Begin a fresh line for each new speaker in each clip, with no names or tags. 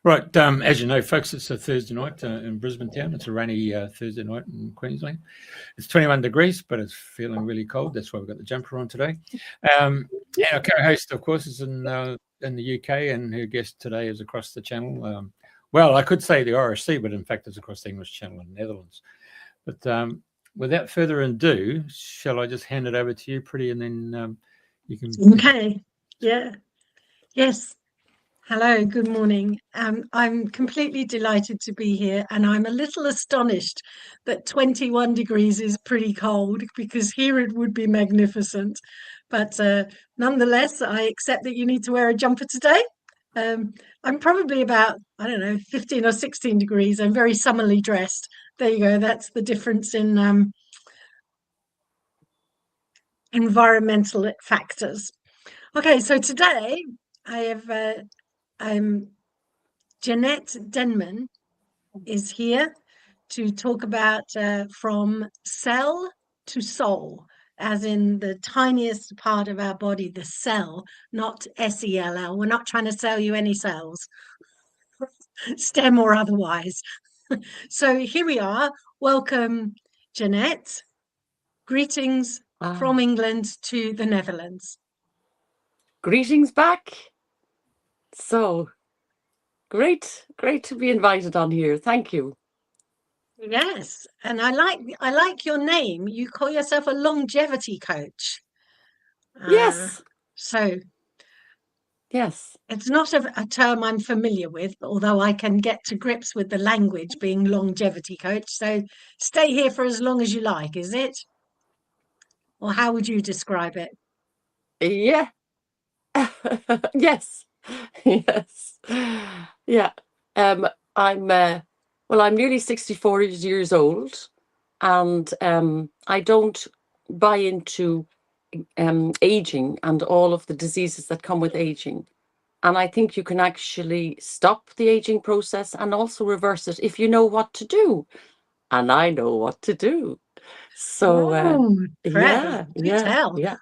Right, as you know, folks, it's a Thursday night in Brisbane town. It's a rainy Thursday night in Queensland. It's 21 degrees, but it's feeling really cold. That's why we've got the jumper on today. And our co-host, of course, is in the UK, and her guest today is across the channel. Well, I could say the RSC, but in fact, it's across the English Channel in the Netherlands. But without further ado, shall I just hand it over to you, Priti, and then you can...
Okay, yeah. Yes. Hello, good morning. I'm completely delighted to be here, and I'm a little astonished that 21 degrees is pretty cold, because here it would be magnificent. But nonetheless, I accept that you need to wear a jumper today. I'm probably about, I don't know, 15 or 16 degrees. I'm very summerly dressed. There you go. That's the difference in environmental factors. Okay, so today I have Janette Derham is here to talk about from cell to soul, as in the tiniest part of our body, the cell, not SELL. We're not trying to sell you any cells, STEM or otherwise. So here we are. Welcome, Janette. Greetings from England to the Netherlands.
Greetings back. So great to be invited on here. Thank you.
Yes, and I like your name. You call yourself a longevity coach.
Yes.
So
yes,
it's not a term I'm familiar with, although I can get to grips with the language, being longevity coach. So stay here for as long as you like, is it? Or how would you describe it?
Yeah. Yes. Yes. Yeah. I'm nearly 64 years old, and I don't buy into aging and all of the diseases that come with aging. And I think you can actually stop the aging process and also reverse it if you know what to do. And I know what to do. So
tell.
yeah.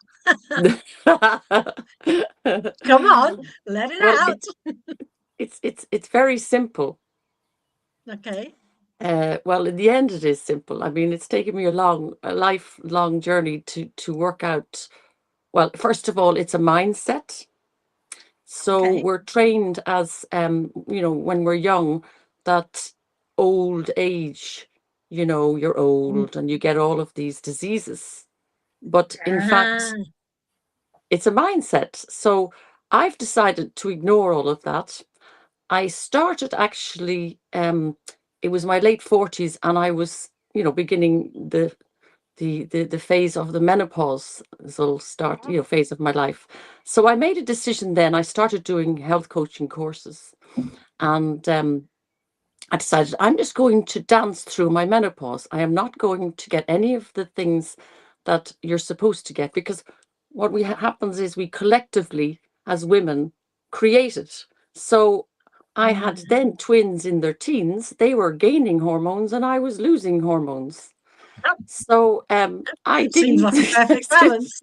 Come on, let it out.
It's very simple.
Okay.
Well, in the end, it is simple. I mean, it's taken me a lifelong journey to work out. Well, first of all, it's a mindset. So we're trained as, when we're young, that old age, you're old and you get all of these diseases. But in fact, it's a mindset. So I've decided to ignore all of that. I started actually, it was my late 40s, and I was, beginning the phase of the menopause phase of my life. So I made a decision then. I started doing health coaching courses, and I decided I'm just going to dance through my menopause. I am not going to get any of the things that you're supposed to get, because what happens is we collectively, as women, create it. So I had then twins in their teens. They were gaining hormones and I was losing hormones. So I didn't.
Seems like a perfect balance.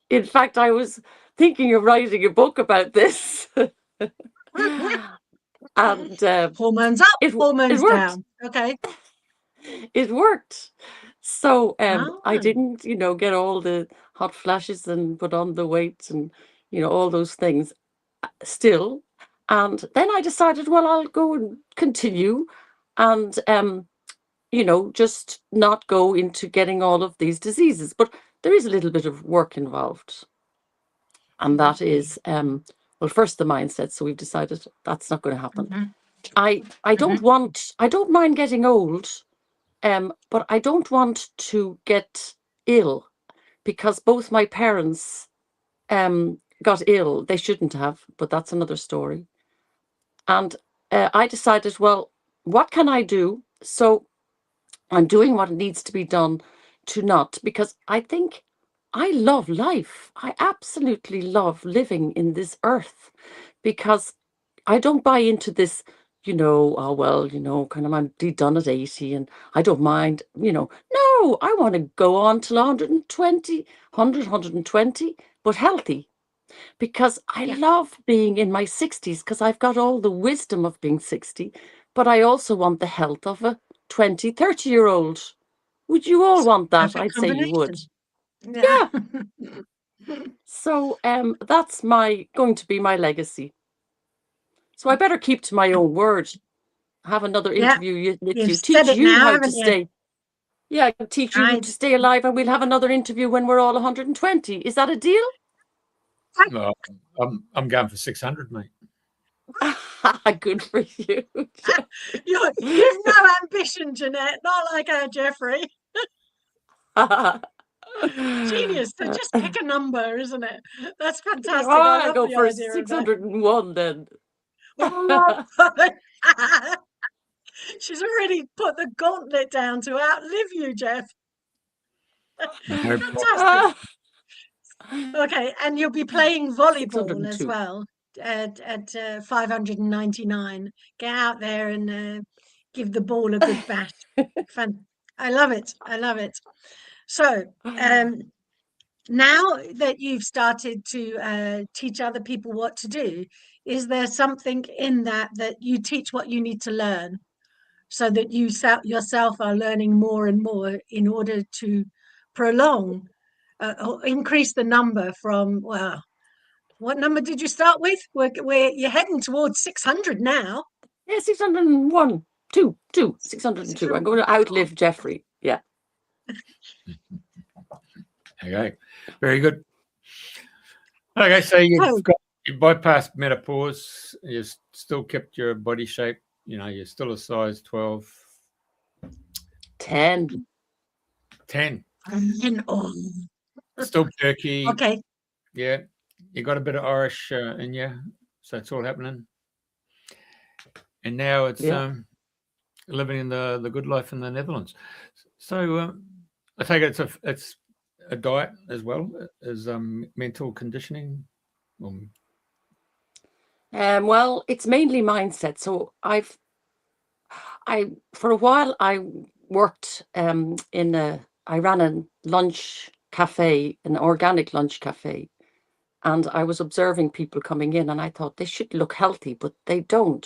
In fact, I was thinking of writing a book about this. And
hormones up, hormones down. Okay.
It worked. So I didn't, get all the hot flashes and put on the weight and, all those things still. And then I decided, well, I'll go and continue and, just not go into getting all of these diseases. But there is a little bit of work involved. And that is, first the mindset. So we've decided that's not going to happen. I don't mind getting old, but I don't want to get ill, because both my parents got ill. They shouldn't have, but that's another story. And I decided, well, what can I do? So I'm doing what needs to be done to not, because I think I love life. I absolutely love living in this earth, because I don't buy into this, kind of I'm done at 80 and I don't mind, no, I want to go on till 120, 100, 120, but healthy. because I love being in my 60s because I've got all the wisdom of being 60, but I also want the health of a 20, 30-year-old. Would you all want that?
Perfect
I'd say you would.
combination.
Yeah. So that's going to be my legacy. So I better keep to my own word. Have another interview with
You've
you.
said
Teach
it
you
now,
how to
haven't you?
stay. Yeah, teach you
Right.
to stay alive, and we'll have another interview when we're all 120. Is that a deal?
Well, I'm going for 600, mate.
Good for you.
You've no ambition, Janette, not like our Jeffrey. Genius. So just pick a number, isn't it? That's fantastic.
Oh,
I
I'll
love
go
the
for
idea of that.
601 then.
She's already put the gauntlet down to outlive you, Jeff. Fantastic. Okay, and you'll be playing volleyball as
602.
well at 599. Get out there and give the ball a good bash. Fun. I love it. I love it. So, now that you've started to teach other people what to do, is there something in that you teach what you need to learn, so that you yourself are learning more and more in order to prolong or increase the number from, well, what number did you start with? You're heading towards 600 now.
Yeah, 601. 602. I'm going to outlive Jeffrey. Yeah.
Okay, very good. Okay, so you bypassed menopause. You still kept your body shape. You know, you're still a size 12.
10.
10.
Oh.
Still perky.
Okay.
Yeah, you got a bit of Irish in you, so it's all happening. And now it's living in the good life in the Netherlands. So I take it it's a diet as well as mental conditioning.
Well, it's mainly mindset. So for a while I worked I ran a lunch cafe, an organic lunch cafe, and I was observing people coming in, and I thought they should look healthy, but they don't.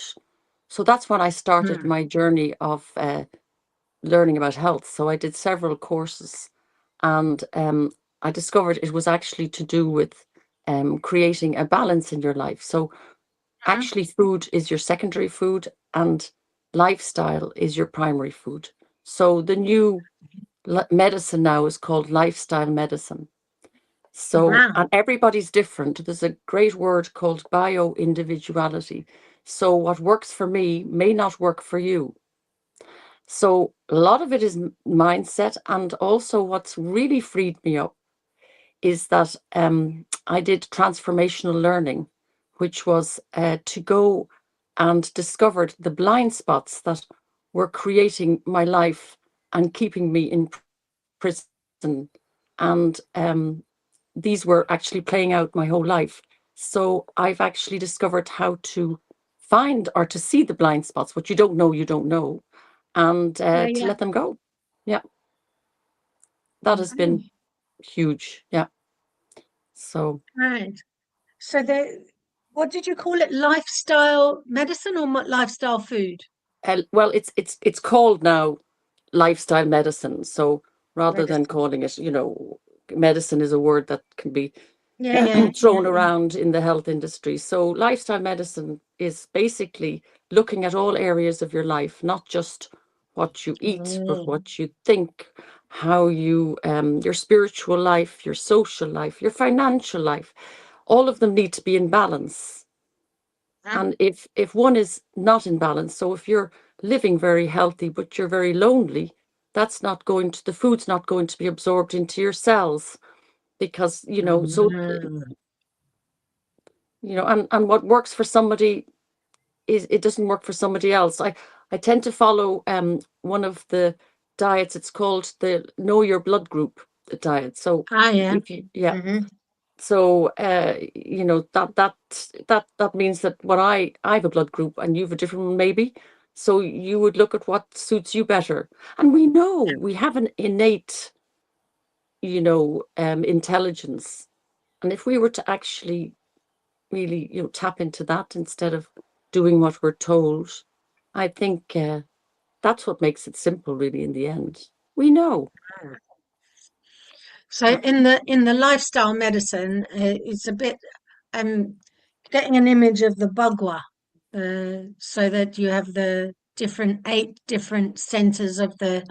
So that's when I started my journey of learning about health. So I did several courses, and I discovered it was actually to do with creating a balance in your life. So actually food is your secondary food and lifestyle is your primary food. So the new medicine now is called lifestyle medicine. So, and everybody's different. There's a great word called bio-individuality. So what works for me may not work for you. So a lot of it is mindset. And also what's really freed me up is that I did transformational learning, which was to go and discovered the blind spots that were creating my life and keeping me in prison. And these were actually playing out my whole life. So I've actually discovered how to find or to see the blind spots. What you don't know, and to let them go. Yeah. That has been huge. Yeah. So.
Right. So what did you call it? Lifestyle medicine or lifestyle food?
Well, it's called now lifestyle medicine. So rather than calling it, medicine is a word that can be thrown around in the health industry. So lifestyle medicine is basically looking at all areas of your life, not just what you eat, but what you think, how you, your spiritual life, your social life, your financial life. All of them need to be in balance. And if one is not in balance, so if you're living very healthy, but you're very lonely, that's not going to, the food's not going to be absorbed into your cells because, and what works for somebody it doesn't work for somebody else. I tend to follow one of the diets. It's called the Know Your Blood Group diet. So so that means that when I have a blood group and you have a different one maybe, so you would look at what suits you better. And we know we have an innate intelligence, and if we were to actually really, tap into that instead of doing what we're told. I think that's what makes it simple, really, in the end. We know.
So in the lifestyle medicine, it's a bit getting an image of the bagua, so that you have the 8 different centers of the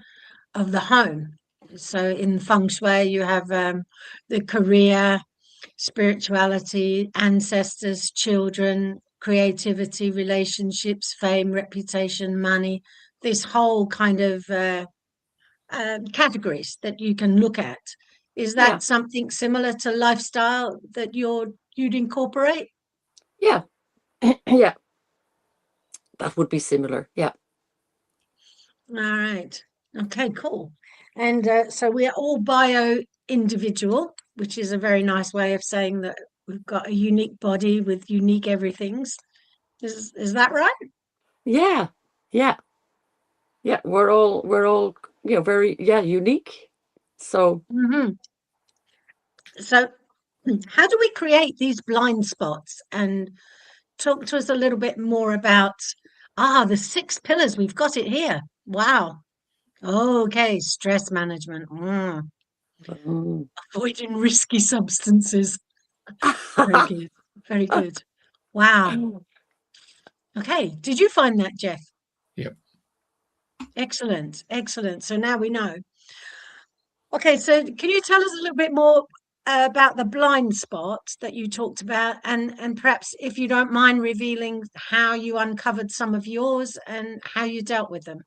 home. So in feng shui, you have the career, spirituality, ancestors, children, creativity, relationships, fame, reputation, money. This whole kind of categories that you can look at. Is that
Yeah.
something similar to lifestyle that you'd incorporate?
Yeah. Yeah. That would be similar. Yeah.
All right. Okay, cool. And so we are all individual, which is a very nice way of saying that we've got a unique body with unique everythings. Is that right?
Yeah. Yeah. Yeah. We're all, very, unique. So,
Mm-hmm. So how do we create these blind spots? And talk to us a little bit more about the 6 pillars. We've got it here. Wow. Okay, stress management. Avoiding risky substances. Very good. Very good. Wow. Okay. Did you find that, Jeff?
Yep.
Excellent. Excellent. So now we know. Okay, so can you tell us a little bit more about the blind spot that you talked about, and perhaps if you don't mind revealing how you uncovered some of yours and how you dealt with them?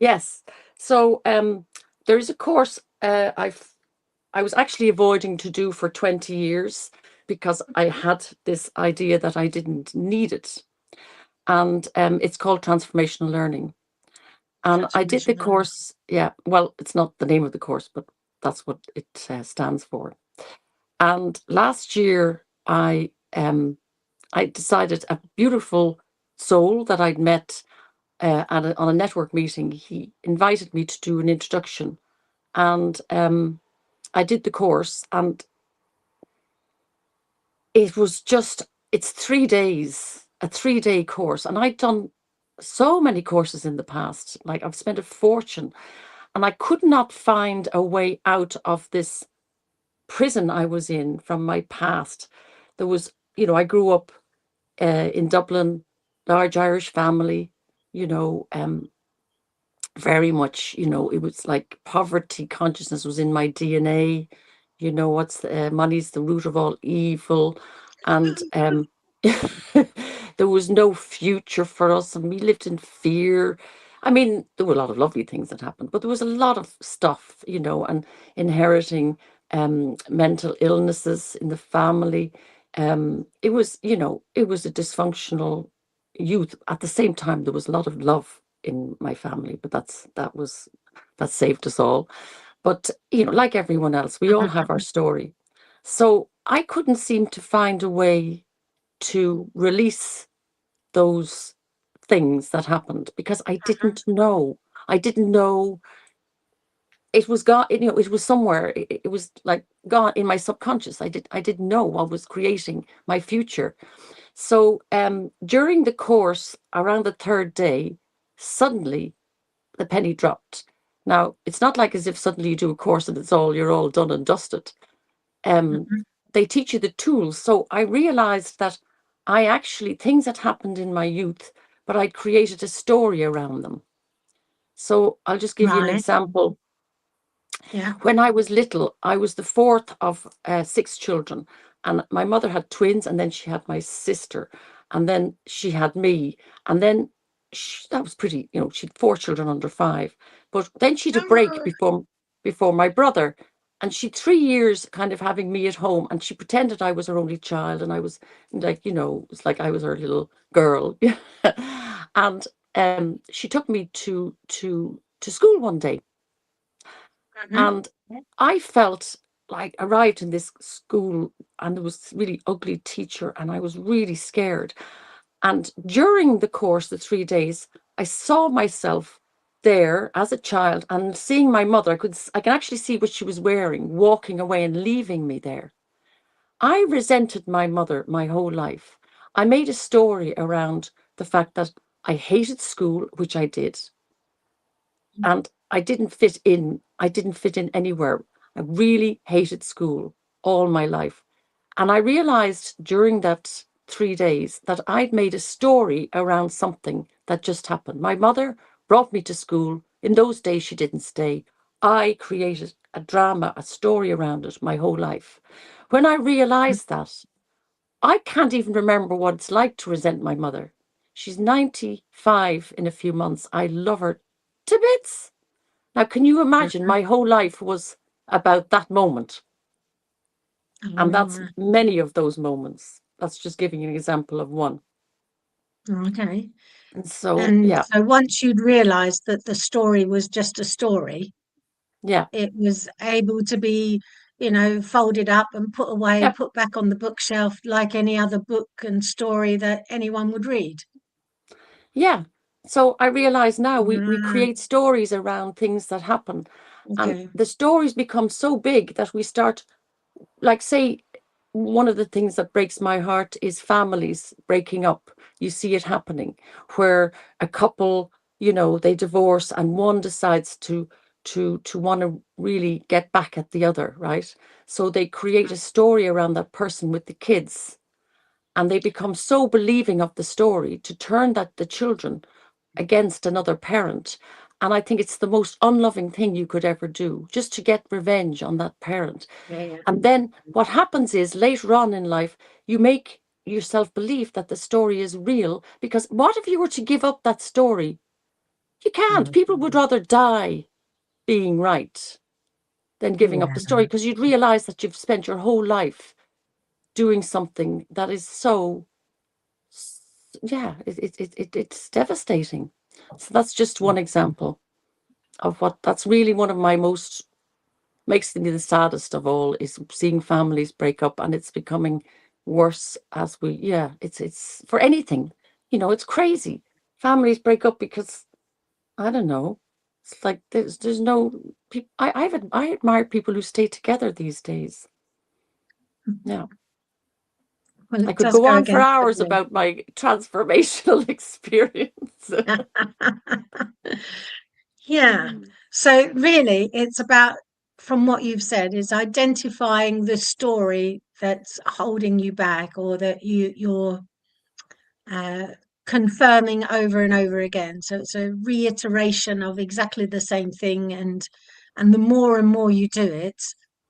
Yes. So there is a course I was actually avoiding to do for 20 years because I had this idea that I didn't need it. And it's called transformational learning. And I did the
Transformational.
course. Yeah, well, it's not the name of the course, but that's what it stands for. And last year, I decided, a beautiful soul that I'd met on a network meeting. He invited me to do an introduction, and I did the course, and it's 3 days, a 3-day course, and I'd done so many courses in the past. Like, I've spent a fortune, and I could not find a way out of this prison I was in from my past. There was, I grew up in Dublin, large Irish family, very much, it was like poverty consciousness was in my DNA. Money's the root of all evil. And there was no future for us, and we lived in fear. I mean, there were a lot of lovely things that happened, but there was a lot of stuff, and inheriting mental illnesses in the family. It was, it was a dysfunctional youth. At the same time, there was a lot of love in my family, but that saved us all. But like everyone else, we all have our story. So I couldn't seem to find a way to release those things that happened because I didn't know. I didn't know it was gone. It was somewhere. It was like gone in my subconscious. I didn't know what was creating my future. So during the course, around the 3rd day, suddenly the penny dropped. Now, it's not like as if suddenly you do a course and you're all done and dusted. They teach you the tools. So I realized that things that happened in my youth, but I'd created a story around them. So I'll just give you an
Right.
example.
Yeah.
When I was little, I was the 4th of 6 children, and my mother had twins, and then she had my sister, and then she had me, and then that was pretty, she had 4 children under 5, but then she'd a break before my brother, and she'd 3 years kind of having me at home, and she pretended I was her only child, and I was like, it's like I was her little girl. And she took me to school one day. And I felt like arrived in this school, and there was this really ugly teacher, and I was really scared. And during the course, the 3 days, I saw myself there as a child, and seeing my mother, I can actually see what she was wearing, walking away and leaving me there. I resented my mother my whole life. I made a story around the fact that I hated school, which I did, and I didn't fit in. I didn't fit in anywhere. I really hated school all my life. And I realized during that 3 days that I'd made a story around something that just happened. My mother brought me to school. In those days, she didn't stay. I created a drama, a story around it my whole life. When I realized that, I can't even remember what it's like to resent my mother. She's 95 in a few months. I love her to bits. Now, can you imagine? My whole life was about that moment. And that's many of those moments. That's just giving you an example of one.
Okay.
And so,
And
yeah,
so once you'd realized that the story was just a story,
yeah,
it was able to be, folded up and put away,
yeah,
put back on the bookshelf like any other book and story that anyone would read.
yeah. So I realize now we
Right.
create stories around things that happen. And
Okay.
the stories become so big that we start, like, say, one of the things that breaks my heart is families breaking up. You see it happening where a couple, they divorce and one decides to want to really get back at the other, right? So they create a story around that person with the kids, and they become so believing of the story to turn the children against another parent. And I think it's the most unloving thing you could ever do, just to get revenge on that parent.
Yeah.
And then what happens is later on in life, you make yourself believe that the story is real, because what if you were to give up that story? You can't. People would rather die being right than giving up the story, because you'd realize that you've spent your whole life doing something that is so, yeah, it's devastating. So that's just one example of what that's really one of my most makes me the saddest of all, is seeing families break up, and it's becoming worse as it's for anything, it's crazy. Families break up because, I don't know, it's like there's no people. I admire people who stay together these days. Yeah.
Well,
I
it
could
does
go
go
on for
against the
hours
grain.
about my transformational experience.
Yeah. So really, it's about, from what you've said, is identifying the story that's holding you back, or that you're uh, confirming over and over again. So it's a reiteration of exactly the same thing, and the more and more you do it,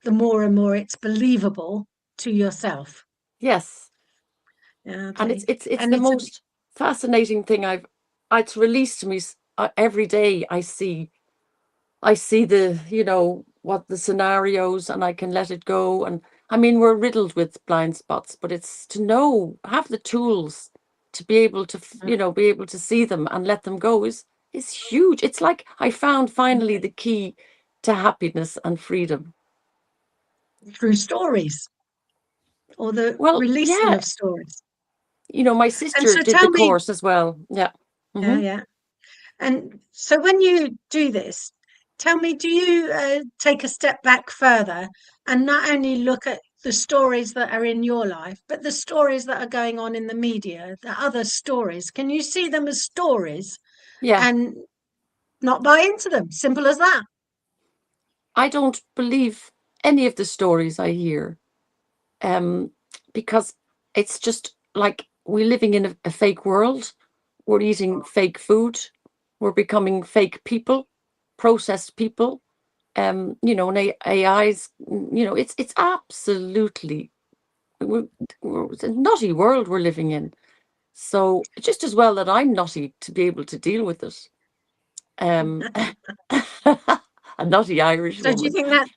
the more and more it's believable to yourself.
Yes.
Yeah,
And
okay.
it's
And
the
it's
most fascinating thing it's released to me. Every day I see the, what the scenarios, and I can let it go. And I mean, we're riddled with blind spots, but it's to have the tools to be able to, be able to see them and let them go is huge. It's like I found finally the key to happiness and freedom.
through stories, or the
Well,
releasing
yeah,
of stories.
my
And
sister
so
did the
tell me,
course as well. Yeah.
yeah,
Hmm.
yeah. And so when you do this, tell me, do you take a step back further and not only look at the stories that are in your life, but the stories that are going on in the media, the other stories? Can you see them as stories
Yeah.
and not buy into them? Simple as that.
I don't believe any of the stories I hear, um, because it's just like we're living in a fake world. We're eating fake food. We're becoming fake people, processed people. And AIs. It's absolutely it's a nutty world we're living in. So just as well that I'm nutty to be able to deal with it. Um, a nutty Irish
So do you
woman.
think that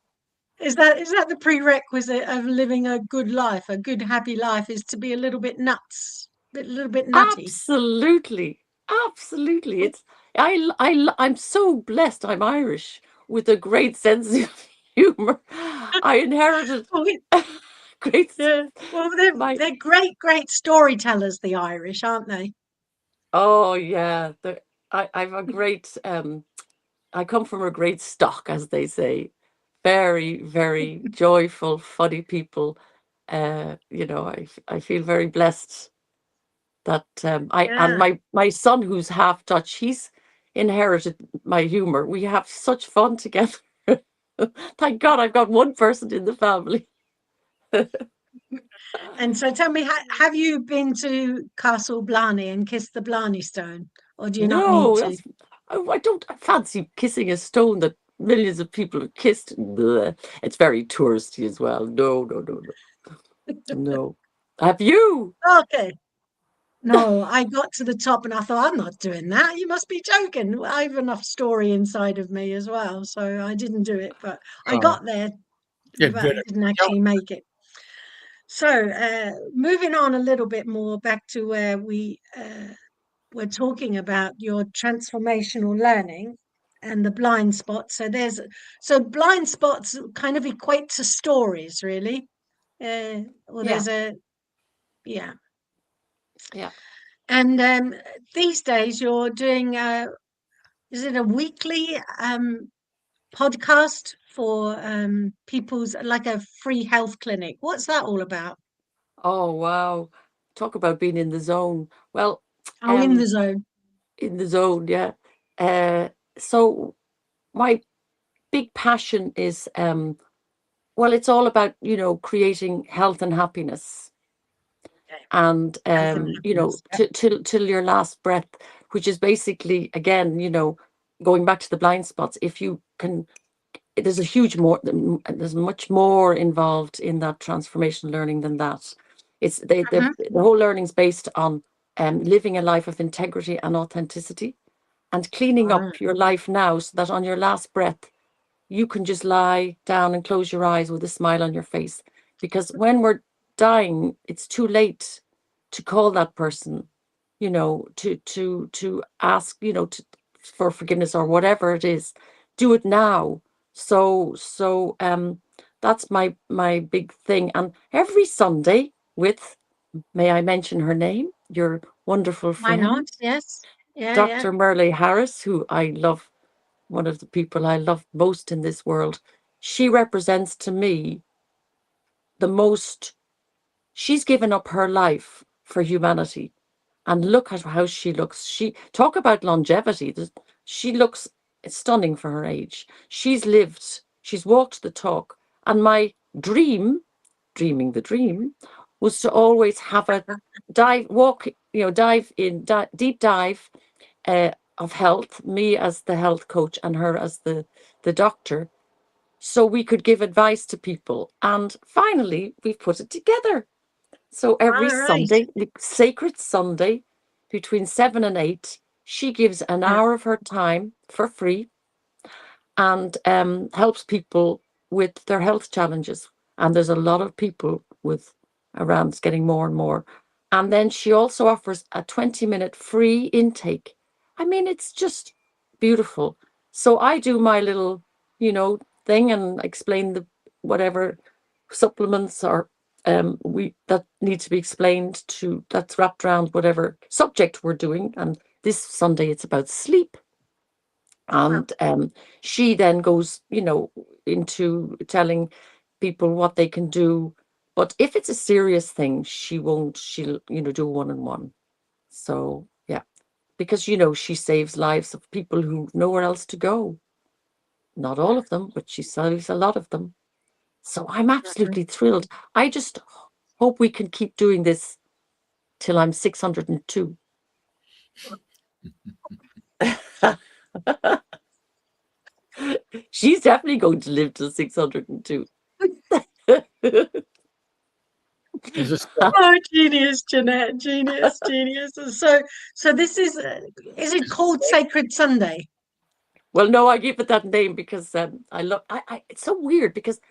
is that the prerequisite of living a good life, a good happy life, is to be a little bit nuts, a little bit nutty?
Absolutely. Absolutely. I'm so blessed I'm Irish with a great sense of humor. I inherited
Oh,
great
yeah. Well, they're
my
they're great storytellers, the Irish, aren't they?
oh yeah. I've a great I come from a great stock, as they say. Very, very joyful, funny people. I feel very blessed that and my son, who's half Dutch, he's inherited my humor. We have such fun together. Thank God I've got one person in the family.
And so tell me, have you been to Castle Blarney and kissed the Blarney Stone, or do you not need to?
I don't fancy kissing a stone that millions of people have kissed. Blech. It's very touristy as well. No. Have you?
Okay. No, I got to the top and I thought, I'm not doing that. You must be joking. I have enough story inside of me as well. So I didn't do it, but I got there,
Yeah,
but I didn't actually make it. So moving on a little bit more back to where we were talking about your transformational learning and the blind spots. So blind spots kind of equate to stories, really. Or there's
Yeah.
And these days you're doing is it a weekly podcast for people's, like a free health clinic? What's that all about?
Oh, wow. Talk about being in the zone. Well,
Oh, in the zone.
in the zone, yeah. So my big passion is well, it's all about, creating health and happiness. And till your last breath, which is basically, again, going back to the blind spots. If you can, there's much more involved in that transformational learning than that. It's the whole learning's based on living a life of integrity and authenticity, and cleaning up your life now, so that on your last breath you can just lie down and close your eyes with a smile on your face. Because when we're dying, it's too late to call that person, to ask, for forgiveness or whatever it is. Do it now. So that's my big thing. And every Sunday with, may I mention her name, your wonderful friend,
why not? Yes.
Dr. Merlee Harris, who I love, one of the people I love most in this world. She represents to me the most. She's given up her life for humanity, and look at how she looks. She talk about longevity. She looks stunning for her age. She's lived. She's walked the talk. And my dreaming the dream, was to always have a deep dive of health, me as the health coach and her as the doctor, so we could give advice to people. And finally, we've put it together. So every Sunday, sacred Sunday, between 7 and 8, she gives an hour of her time for free, and helps people with their health challenges. And there's a lot of people with around, it's getting more and more. And then she also offers a 20-minute free intake. I mean, it's just beautiful. So I do my little, thing and explain the whatever supplements or that need to be explained to, that's wrapped around whatever subject we're doing. And this Sunday it's about sleep. And she then goes, into telling people what they can do. But if it's a serious thing, she'll, do one-on-one. So, yeah, because, she saves lives of people who've nowhere else to go. Not all of them, but she saves a lot of them. So I'm absolutely thrilled. I just hope we can keep doing this till I'm 602. She's definitely going to live till 602.
Oh, genius, Janette, genius. So this is it called Sacred Sunday?
Well, no, I gave it that name because it's so weird because,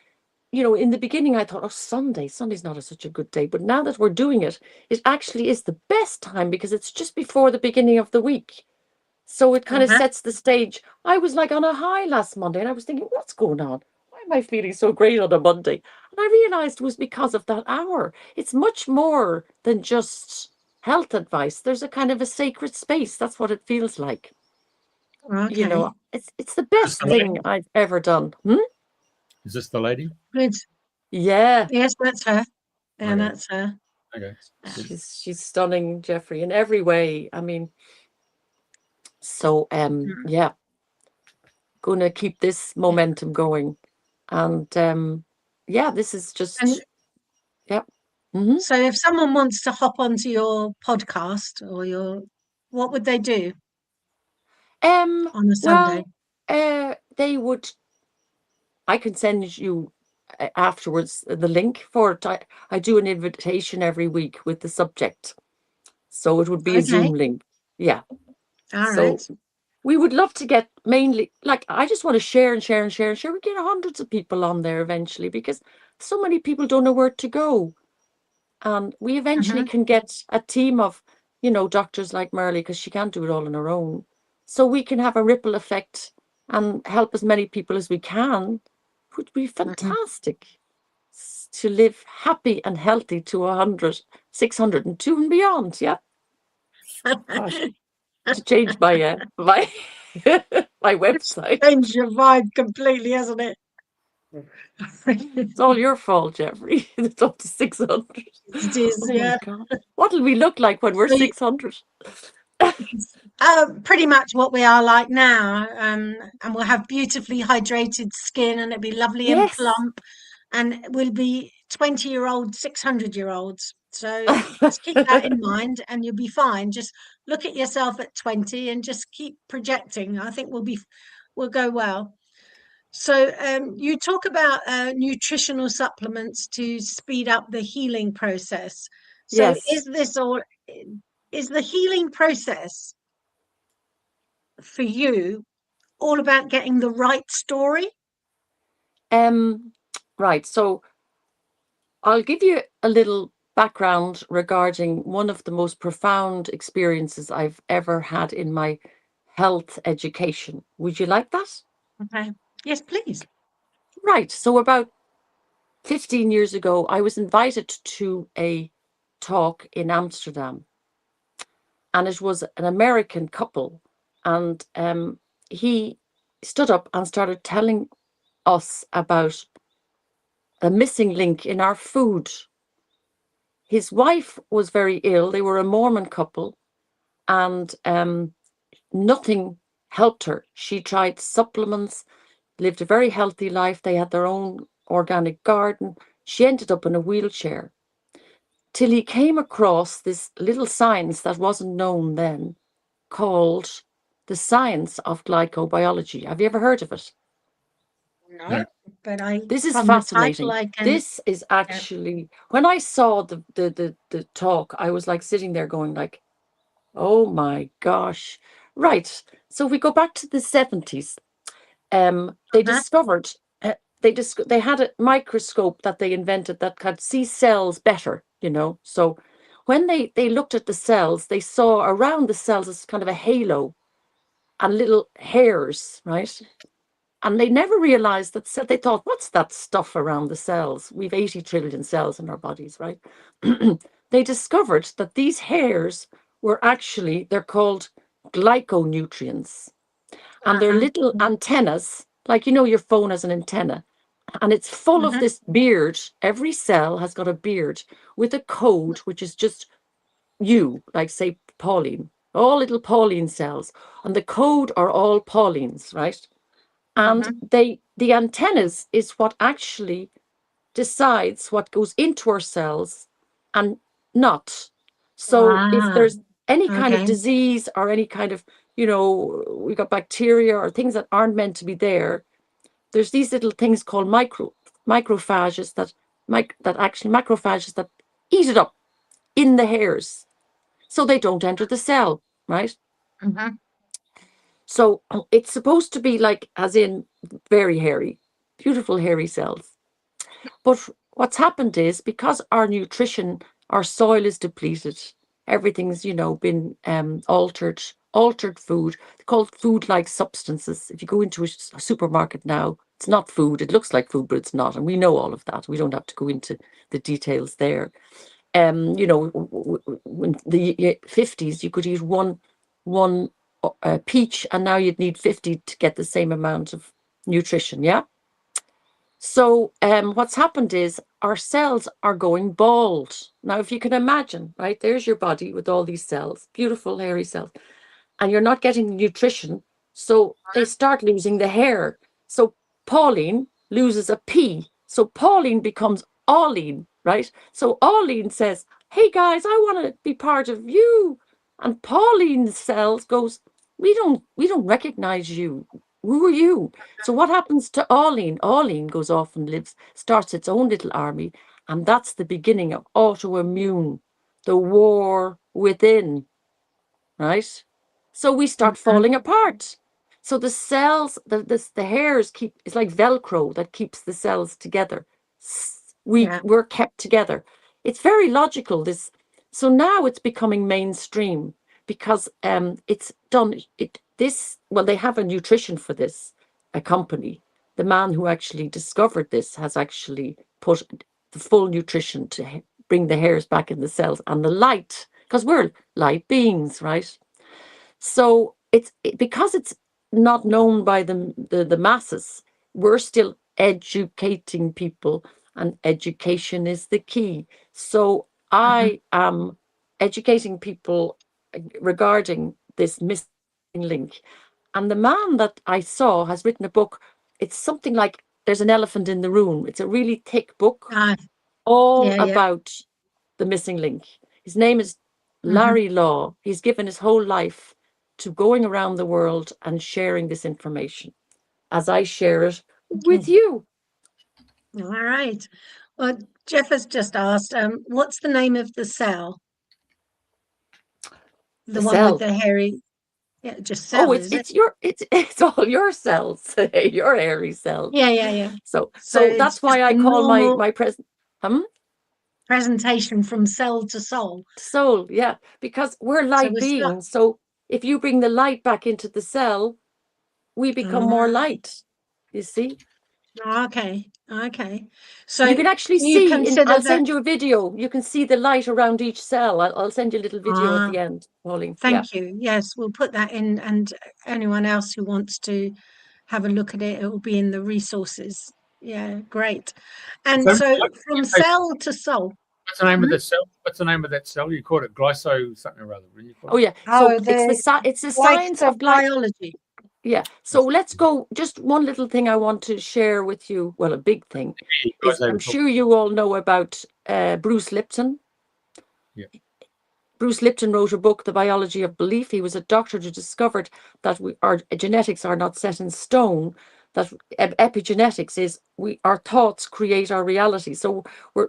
in the beginning I thought, oh, Sunday's not such a good day. But now that we're doing it, it actually is the best time because it's just before the beginning of the week. So it kind of sets the stage. I was like on a high last Monday and I was thinking, what's going on? Why am I feeling so great on a Monday? And I realized it was because of that hour. It's much more than just health advice. There's a kind of a sacred space. That's what it feels like.
Okay.
It's the best thing I've ever done.
Is this the lady?
Good.
Yeah.
Yes, that's her. And
Okay.
that's her.
Okay.
She's stunning, Jeffrey, in every way. I mean, so yeah, gonna keep this momentum going, and yeah, this is just
And
yep.
so if someone wants to hop onto your podcast or what would they do on a Sunday?
Well, they would. I can send you afterwards the link for it. I do an invitation every week with the subject, so it would be a Zoom link. Yeah.
All
So
right.
we would love to get mainly, like, I just want to share and share and share and share. We get hundreds of people on there eventually because so many people don't know where to go. And we eventually can get a team of, doctors like Merlee, because she can't do it all on her own. So we can have a ripple effect and help as many people as we can. It would be fantastic to live happy and healthy to 100, 602 and beyond. Yeah. Gosh. To change my my website.
Changed your vibe completely, hasn't it?
It's all your fault, Jeffrey. It's up to 600.
It is, yeah.
My God. What'll we look like when we're 600?
Pretty much what we are like now, and we'll have beautifully hydrated skin, and it'll be lovely and plump, and we'll be 20-year-old, 600-year-olds. So just keep that in mind, and you'll be fine. Just look at yourself at 20 and just keep projecting. I think we'll go well. So you talk about nutritional supplements to speed up the healing process. So is the healing process for you all about getting the right story?
Right. So I'll give you a little background regarding one of the most profound experiences I've ever had in my health education. Would you like that?
Okay. Yes, please.
Right. So about 15 years ago, I was invited to a talk in Amsterdam, and it was an American couple, and he stood up and started telling us about a missing link in our food. His wife was very ill. They were a Mormon couple, and nothing helped her. She tried supplements, lived a very healthy life. They had their own organic garden. She ended up in a wheelchair till he came across this little science that wasn't known then called the science of glycobiology. Have you ever heard of it?
No, but
This is
from the
fascinating.
title, I can.
This is actually, when I saw the talk, I was like sitting there going like, oh my gosh. Right. So if we go back to the 70s, they discovered they had a microscope that they invented that could see cells better, So when they looked at the cells, they saw around the cells as kind of a halo and little hairs, right? And they never realized that. So they thought, what's that stuff around the cells? We've 80 trillion cells in our bodies, right? They discovered that these hairs were actually, they're called glyconutrients. And they're little antennas, like, your phone has an antenna. And it's full of this beard. Every cell has got a beard with a code, which is just you, like say Pauline, all little Pauline cells. And the code are all Paulines, right? And the antennas is what actually decides what goes into our cells and not. So if there's any kind of disease or any kind of, we've got bacteria or things that aren't meant to be there, there's these little things called macrophages that eat it up in the hairs, so they don't enter the cell, right? So it's supposed to be like, as in very hairy, beautiful hairy cells. But what's happened is, because our nutrition, our soil is depleted, everything's, been altered food, called food-like substances. If you go into a supermarket now, it's not food. It looks like food, but it's not. And we know all of that. We don't have to go into the details there. In the 50s, you could eat one peach, and now you'd need 50 to get the same amount of nutrition. Yeah. So what's happened is our cells are going bald. Now, if you can imagine, right, there's your body with all these cells, beautiful hairy cells, and you're not getting nutrition, so they start losing the hair. So Pauline loses a P. So Pauline becomes Auline, right? So Auline says, hey guys, I want to be part of you. And Pauline's cells goes, we don't recognize you. Who are you? So what happens to Auline? Auline goes off and starts its own little army. And that's the beginning of autoimmune, the war within, right? So we start falling apart. So the cells, the hairs it's like Velcro that keeps the cells together. We're kept together. It's very logical, this. So now it's becoming mainstream because it's done. Well, they have a nutrition for this, a company. The man who actually discovered this has actually put the full nutrition to bring the hairs back in the cells, and the light, because we're light beings, right? So because it's not known by the masses, we're still educating people, and education is the key. So I am educating people regarding this missing link. And the man that I saw has written a book. It's something like There's an Elephant in the Room. It's a really thick book, all about the missing link. His name is Larry Law. He's given his whole life to going around the world and sharing this information as I share it with you.
All right. Well, Jeff has just asked, what's the name of the cell? The one
cell
with the hairy, just cell.
It's all your cells, your hairy cells.
Yeah.
So
it's
that's why I call my
presentation from cell to soul.
Soul, yeah, because we're light beings. So if you bring the light back into the cell, we become more light. You see?
Okay. So
you can actually see. I'll send you a video. You can see the light around each cell. I'll send you a little video at the end, Pauline.
Thank you. Yes, we'll put that in, and anyone else who wants to have a look at it, it will be in the resources. Yeah, great. And so from cell to soul.
What's the name of the cell? What's the name of that cell? You called it glyso something or other.
Oh yeah. So it's the science of
biology.
Yeah. So let's go. Just one little thing I want to share with you. Well, a big thing is I'm sure you all know about Bruce Lipton.
Yeah.
Bruce Lipton wrote a book, The Biology of Belief. He was a doctor who discovered that our genetics are not set in stone, that epigenetics is our thoughts create our reality. So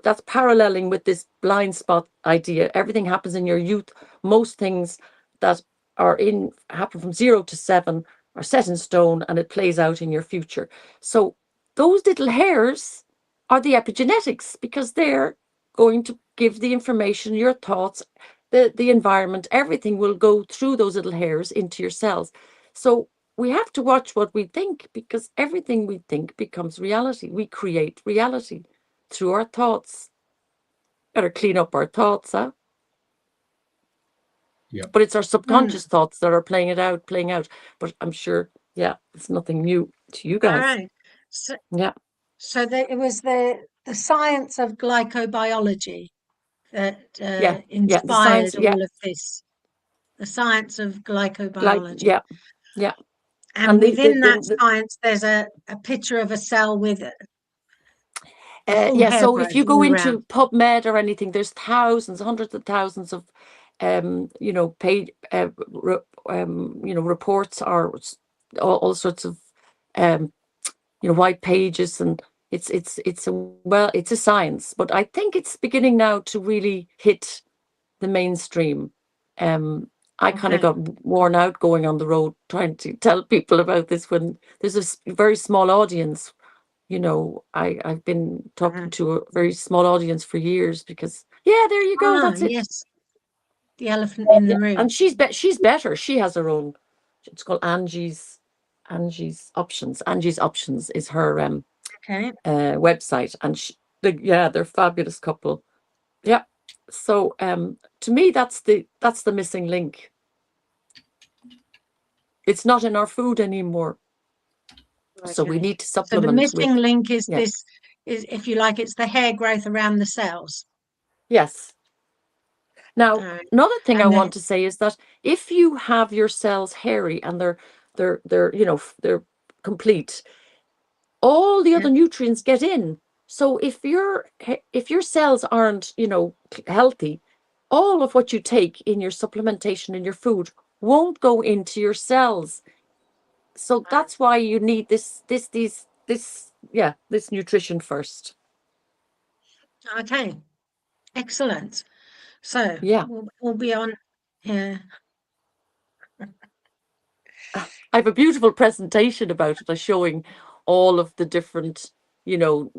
that's paralleling with this blind spot idea. Everything happens in your youth. Most things that happen from 0 to 7 are set in stone, and it plays out in your future. So those little hairs are the epigenetics, because they're going to give the information, your thoughts, the environment, everything will go through those little hairs into your cells. So we have to watch what we think, because everything we think becomes reality. We create reality through our thoughts. Better clean up our thoughts, huh?
Yeah.
But it's our subconscious thoughts that are playing out. But I'm sure, it's nothing new to you guys.
All right. So it was the science of glycobiology that inspired all of this. The science of glycobiology.
Yeah.
And within that science, there's a picture of a cell with
so if you go into PubMed or anything, there's thousands, hundreds of thousands of paid reports, or all sorts of white pages, and it's a science, but I think it's beginning now to really hit the mainstream. I kind of got worn out going on the road trying to tell people about this when there's a very small audience. I've been talking to a very small audience for years, because there you go, that's it.
Yes. The elephant in the room.
And she's better. She has her own. It's called Angie's Options. Angie's Options is her website, and they're a fabulous couple. Yeah. So to me, that's the missing link. It's not in our food anymore. Okay. So we need to supplement.
So the missing link is is, if you like, it's the hair growth around the cells.
Yes. Now, another thing I
and
want to say is that if you have your cells hairy and they're you know, they're complete, all the other nutrients get in. So if your cells aren't, you know, healthy, all of what you take in your supplementation in your food won't go into your cells. So that's why you need this nutrition first.
Okay, excellent. So
Yeah,
we'll be on here.
I have a beautiful presentation about it, showing all of the different, you know,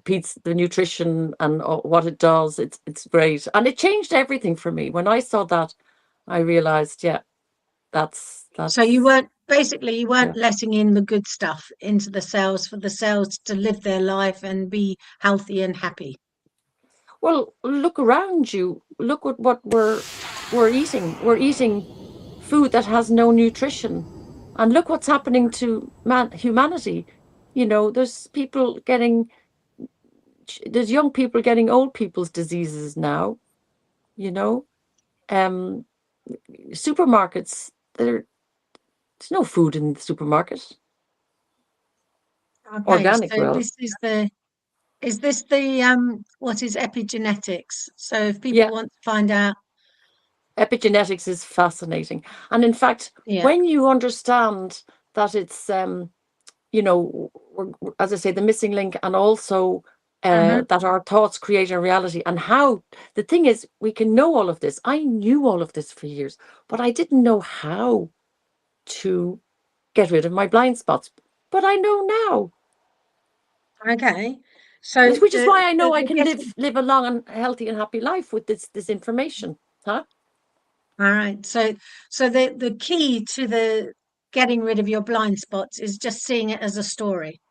the nutrition and what it does. It's great, and it changed everything for me. When I saw that, I realized, yeah, that's
So you weren't
yeah.
letting in the good stuff into the cells for the cells to live their life and be healthy and happy.
Well, look around you. Look at what we're eating. We're eating food that has no nutrition, and look what's happening to humanity. You know, there's young people getting old people's diseases now. You know, supermarkets. There's no food in the supermarket.
Okay,
Organic,
so
well,
this is the what is epigenetics? So if people
yeah.
want to find out,
Epigenetics is fascinating, and in fact, when you understand that it's you know, as I say, the missing link, and also that our thoughts create a reality, and how the thing is, we can know all of this. I knew all of this for years, but I didn't know how to get rid of my blind spots. But I know now.
okay, so
Which is why I know I
the
can live a long and healthy and happy life with this information. Huh?
all right, so the key to the getting rid of your blind spots is just seeing it as a story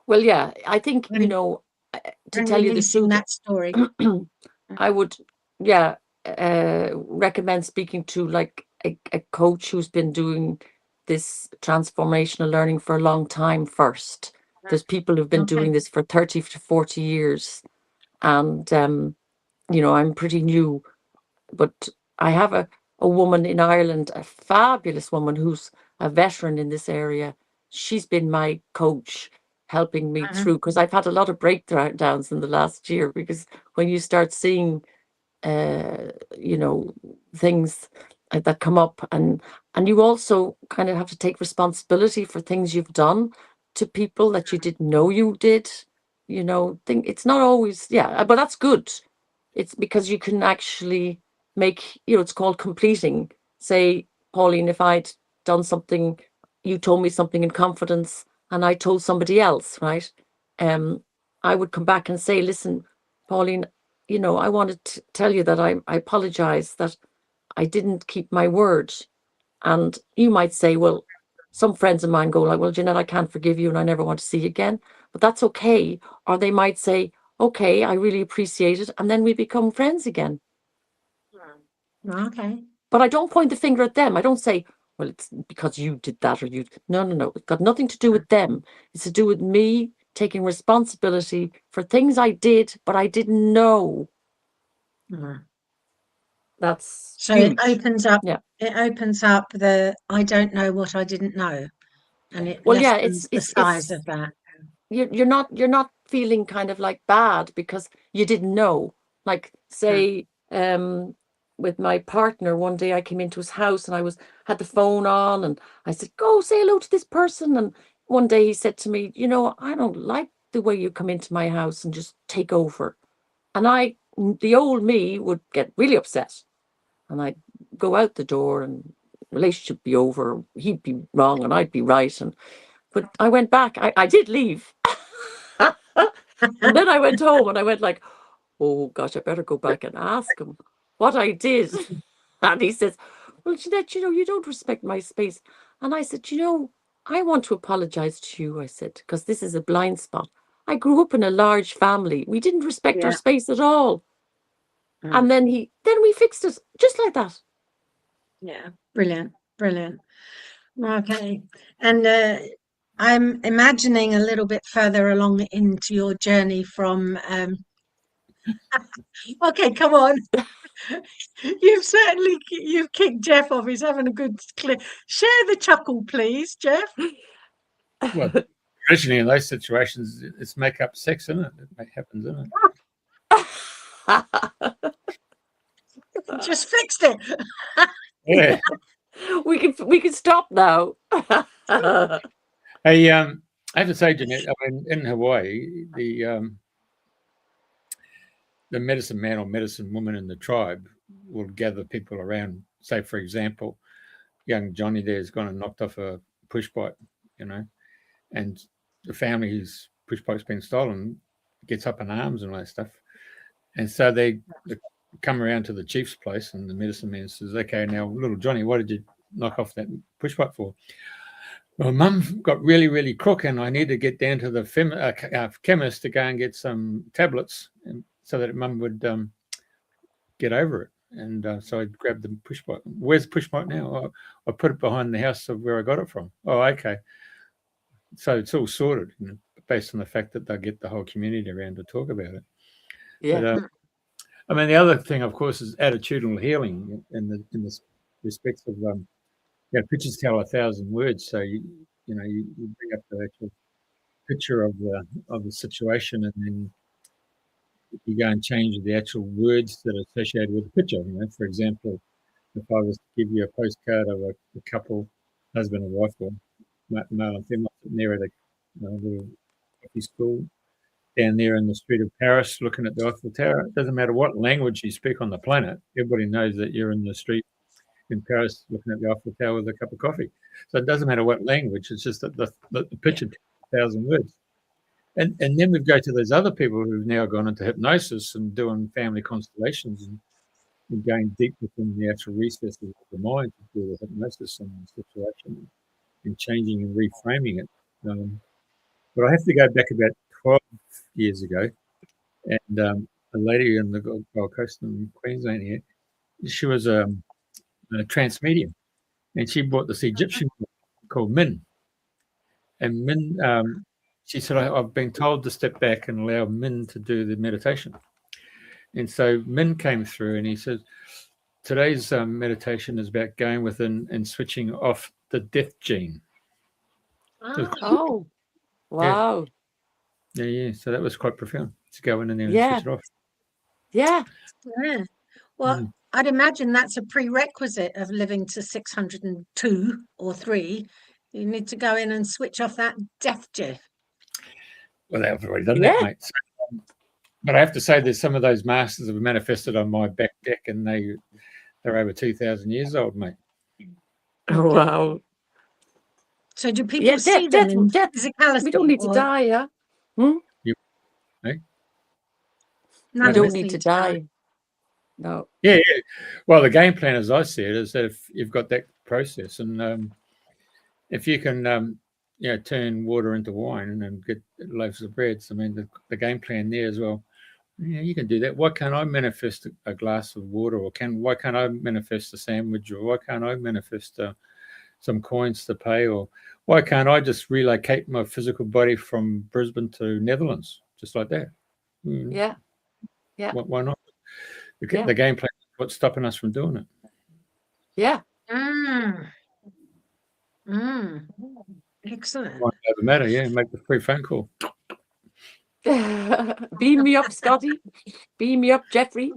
Well, yeah, I think, you
and
know, to tell you the
releasing
truth,
that story.
I would, yeah, recommend speaking to like a coach who's been doing this transformational learning for a long time first. There's people who've been doing this for 30 to 40 years. And, you know, I'm pretty new, but I have a woman in Ireland, a fabulous woman who's a veteran in this area. She's been my coach, helping me through, because I've had a lot of breakdowns in the last year, because when you start seeing you know, things that come up, and you also kind of have to take responsibility for things you've done to people that you didn't know you did. You know, it's not always, yeah, but that's good. It's because you can actually make, you know, it's called completing. Say, Pauline, if I'd done something, you told me something in confidence, and I told somebody else, right? I would come back and say, listen, Pauline, you know, I wanted to tell you that I apologize that I didn't keep my word. And you might say, well, some friends of mine go like, well, Janette, I can't forgive you and I never want to see you again. But that's okay. Or they might say, okay, I really appreciate it. And then we become friends again.
Okay.
But I don't point the finger at them. I don't say, well, it's because you did that, or you. No. It's got nothing to do with them. It's to do with me taking responsibility for things I did, but I didn't know. That's
So
huge.
it opens up.
Yeah.
It opens up the I don't know what I didn't know, and it
Well, yeah,
lessens the size of that.
you're not feeling kind of like bad because you didn't know. Like, say, with my partner, one day I came into his house and I had the phone on, and I said, go say hello to this person. And one day he said to me, you know, I don't like the way you come into my house and just take over. And the old me would get really upset, and I'd go out the door and relationship be over. He'd be wrong and I'd be right. But I went back. I did leave. And then I went home and I went like, oh gosh, I better go back and ask him what I did. And he says, well, Janette, you know, you don't respect my space. And I said, you know, I want to apologize to you, I said, because this is a blind spot. I grew up in a large family. We didn't respect our space at all. And then we fixed it just like that.
Yeah, brilliant. Okay. And I'm imagining a little bit further along into your journey from. Okay, come on. You've kicked Jeff off. He's having a good clear. Share the chuckle, please, Jeff.
Well, traditionally in those situations, it's make up sex, isn't it? It happens, isn't it?
Just fixed it.
Yeah.
We can stop now.
Hey, I have to say, Janette, I mean, in Hawaii, the medicine man or medicine woman in the tribe will gather people around. Say, for example, young Johnny there's gone and knocked off a push bike, and the family whose push bike's been stolen gets up in arms and all that stuff. And so they come around to the chief's place, and the medicine man says, "Okay, now, little Johnny, what did you knock off that push bike for?" "Well, Mum got really, really crook, and I need to get down to the chemist to go and get some tablets, and so that Mum would get over it." And so I grabbed the push bike. "Where's the push bike now?" "Oh, I put it behind the house of where I got it from." "Oh, okay." So it's all sorted, based on the fact that they'll get the whole community around to talk about it.
Yeah.
But, I mean, the other thing, of course, is attitudinal healing in the respects of pictures tell 1,000 words. So you bring up the actual picture of the situation, and then you go and change the actual words that are associated with the picture. For example, if I was to give you a postcard of a couple, husband and wife, or male and female, sitting there at a little coffee school down there in the street of Paris looking at the Eiffel Tower, it doesn't matter what language you speak on the planet, everybody knows that you're in the street in Paris looking at the Eiffel Tower with a cup of coffee. So it doesn't matter what language, it's just that the picture tells 1,000 words. And then we go to those other people who've now gone into hypnosis and doing family constellations and going deep within the actual recesses of the mind to do the hypnosis on the situation and changing and reframing it. But I have to go back about 12 years ago, and a lady in the Gold Coast in Queensland here, she was a trance medium, and she bought this Egyptian called Min. And Min, she said, "I've been told to step back and allow Min to do the meditation." And so Min came through, and he said, "Today's meditation is about going within and switching off the death gene."
Oh, wow.
Yeah. So that was quite profound to go in and then switch it off.
Yeah.
Well, I'd imagine that's a prerequisite of living to 602 or 3. You need to go in and switch off that death gene.
Well, they've already done that, mate. So, but I have to say, there's some of those masters have manifested on my back deck, and they're over 2,000 years old, mate.
Oh, wow.
So do people see them in physicality?
We don't need to die, yeah?
None
we don't need to die. No.
Yeah. Well, the game plan, as I see it, is that if you've got that process, and if you can, turn water into wine and get loaves of bread. I mean, the game plan there as well. Yeah, you can do that. Why can't I manifest a glass of water, or why can't I manifest a sandwich, or why can't I manifest some coins to pay, or why can't I just relocate my physical body from Brisbane to Netherlands, just like that?
Yeah.
Why not? The game plan is what's stopping us from doing it.
Yeah.
Excellent.
Why doesn't matter? Yeah, make the free phone call.
Beam me up, Scotty. Beam me up, Jeffrey.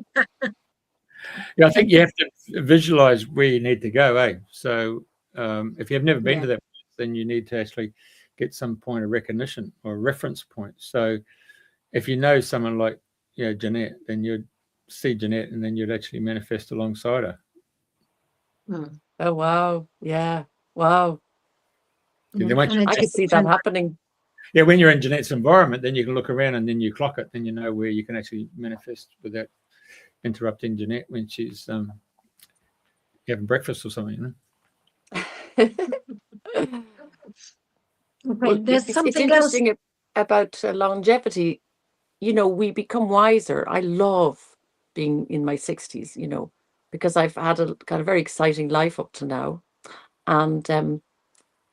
Yeah, I think you have to visualize where you need to go, eh? So if you've never been to that place, then you need to actually get some point of recognition or reference point. So if you know someone like Janette, then you'd see Janette, and then you'd actually manifest alongside her.
Oh, wow. Yeah. Wow. I can see that happening.
Yeah, when you're in Janette's environment, then you can look around and then you clock it. Then you know where you can actually manifest without interrupting Janette when she's having breakfast or something.
Well,
there's something
it's interesting about longevity. We become wiser. I love being in my 60s, because I've had a very exciting life up to now. And,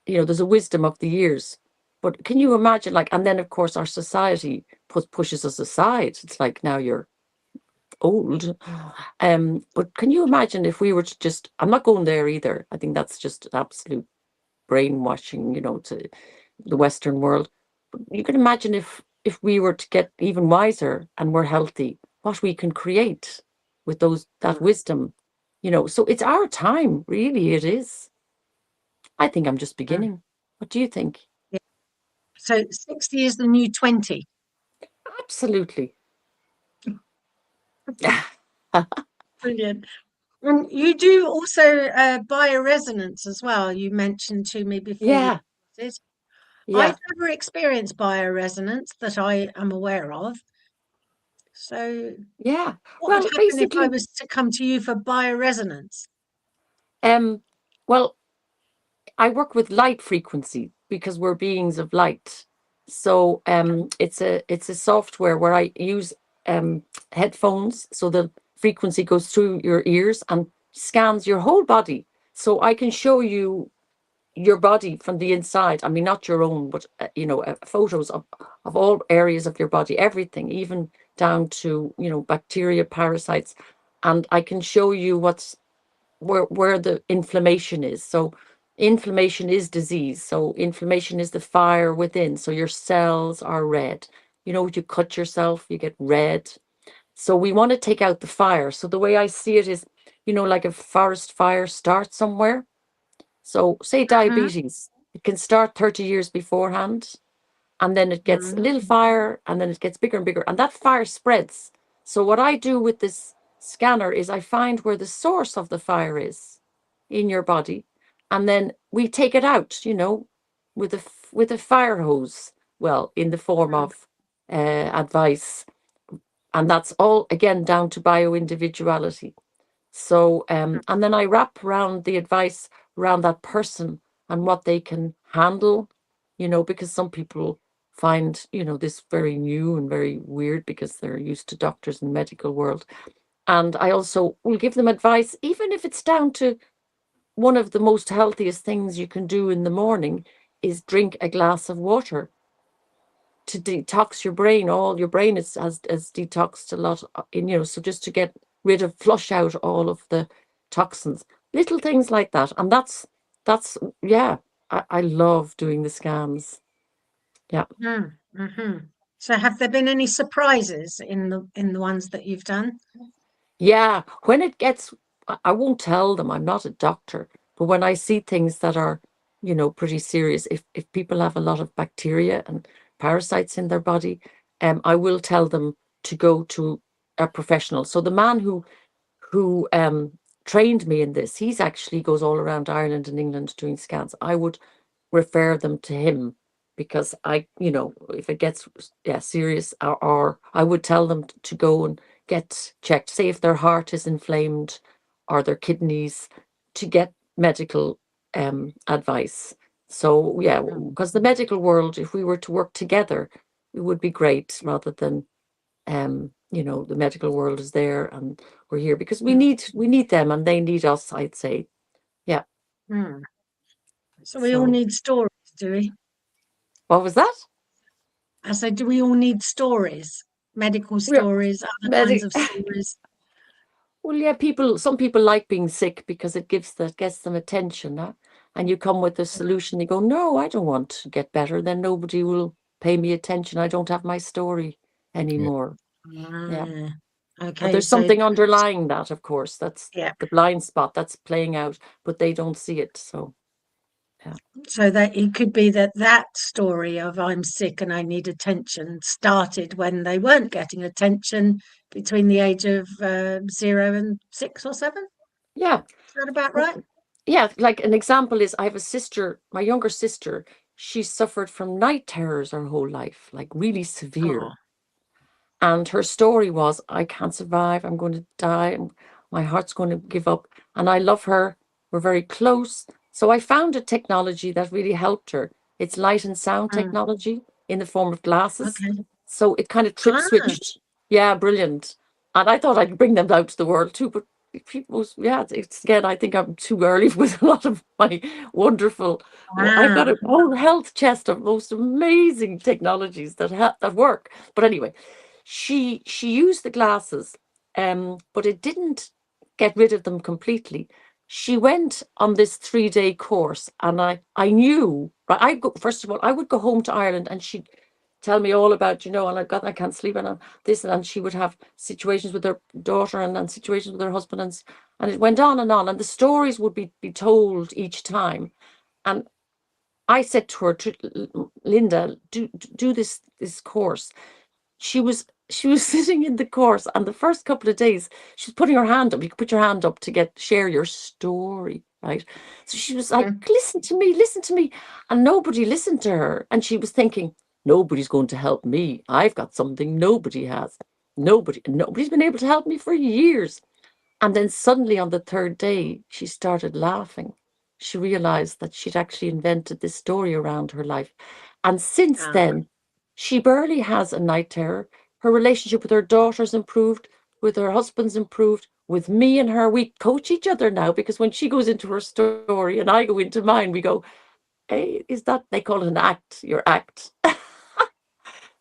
there's a wisdom of the years. But can you imagine, like, and then of course our society pushes us aside. It's like, now you're old. But can you imagine if we were to just, I'm not going there either. I think that's just absolute brainwashing, you know, to the Western world. But you can imagine if we were to get even wiser and we're healthy, what we can create with that wisdom, you know. So it's our time, really, it is. I think I'm just beginning. What do you think?
Yeah. So 60 is the new 20.
Absolutely.
Brilliant. And you do also bioresonance as well. You mentioned to me before.
Yeah. Yeah.
I've never experienced bioresonance that I am aware of. So
Yeah.
what
Well,
would happen if I
basically,
was to come to you for bioresonance?
well, I work with light frequency because we're beings of light. So it's a software where I use headphones, so the frequency goes through your ears and scans your whole body. So I can show you your body from the inside. I mean, not your own, but you know, photos of all areas of your body, everything, even down to, you know, bacteria, parasites, and I can show you where the inflammation is. So inflammation is disease. So inflammation is the fire within. So your cells are red. You know, you cut yourself, you get red. So we want to take out the fire. So the way I see it is, you know, like a forest fire starts somewhere. So say diabetes, it can start 30 years beforehand, and then it gets a little fire, and then it gets bigger and bigger, and that fire spreads. So what I do with this scanner is I find where the source of the fire is in your body, and then we take it out, you know, with a fire hose, well, in the form of advice. And that's all, again, down to bio-individuality. So, and then I wrap around the advice around that person and what they can handle, you know, because some people find, you know, this very new and very weird because they're used to doctors and medical world. And I also will give them advice, even if it's down to one of the most healthiest things you can do in the morning is drink a glass of water to detox your brain. All your brain has detoxed a lot, you know, so just to get rid of, flush out all of the toxins, little things like that. And that's yeah, I love doing the scans. Yeah.
So have there been any surprises in the ones that you've done?
Yeah, when it gets, I won't tell them, I'm not a doctor, but when I see things that are, you know, pretty serious, if people have a lot of bacteria and parasites in their body, I will tell them to go to a professional. So the man who trained me in this, he's actually goes all around Ireland and England doing scans. I would refer them to him because you know, if it gets serious, or I would tell them to go and get checked, say if their heart is inflamed or their kidneys, to get medical advice. So yeah, because the medical world, if we were to work together, it would be great, rather than you know, the medical world is there and we're here because we need them and they need us, I'd say. Yeah.
So we all need stories, do we?
What was that?
I said, do we all need stories? Medical stories, other kinds of stories?
Well, yeah, some people like being sick because it gets them attention, huh? And you come with a solution, you go, no, I don't want to get better, then nobody will pay me attention. I don't have my story anymore. Yeah.
Okay.
But there's something underlying that, of course. That's the blind spot that's playing out, but they don't see it. So
so that it could be that story of I'm sick and I need attention started when they weren't getting attention between the age of 0 and 6 or 7.
Yeah.
Is that about right?
Yeah, like an example is I have a sister, my younger sister, she suffered from night terrors her whole life, like really severe. And her story was, I can't survive, I'm going to die, my heart's going to give up. And I love her, we're very close. So I found a technology that really helped her. It's light and sound technology in the form of glasses. So it kind of trip switched. Yeah, brilliant. And I thought I'd bring them out to the world too, but people, yeah, it's again, I think I'm too early with a lot of my wonderful, I've got a whole health chest of most amazing technologies that work. But anyway, she used the glasses, but it didn't get rid of them completely. She went on this 3-day course, and I knew, right, first of all, I would go home to Ireland, and she'd tell me all about, and I can't sleep, and this, and she would have situations with her daughter, and situations with her husband, and it went on, and the stories would be told each time. And I said to her, Linda, do this course. She was sitting in the course, and the first couple of days she's putting her hand up. You can put your hand up to share your story, right? So she was like, listen to me, and nobody listened to her. And she was thinking, nobody's going to help me. I've got something nobody has. Nobody's been able to help me for years. And then suddenly on the 3rd day, she started laughing. She realized that she'd actually invented this story around her life. And since then, she barely has a night terror. Her relationship with her daughter's improved, with her husband's improved, with me and her. We coach each other now, because when she goes into her story and I go into mine, we go, hey, they call it an act, your act.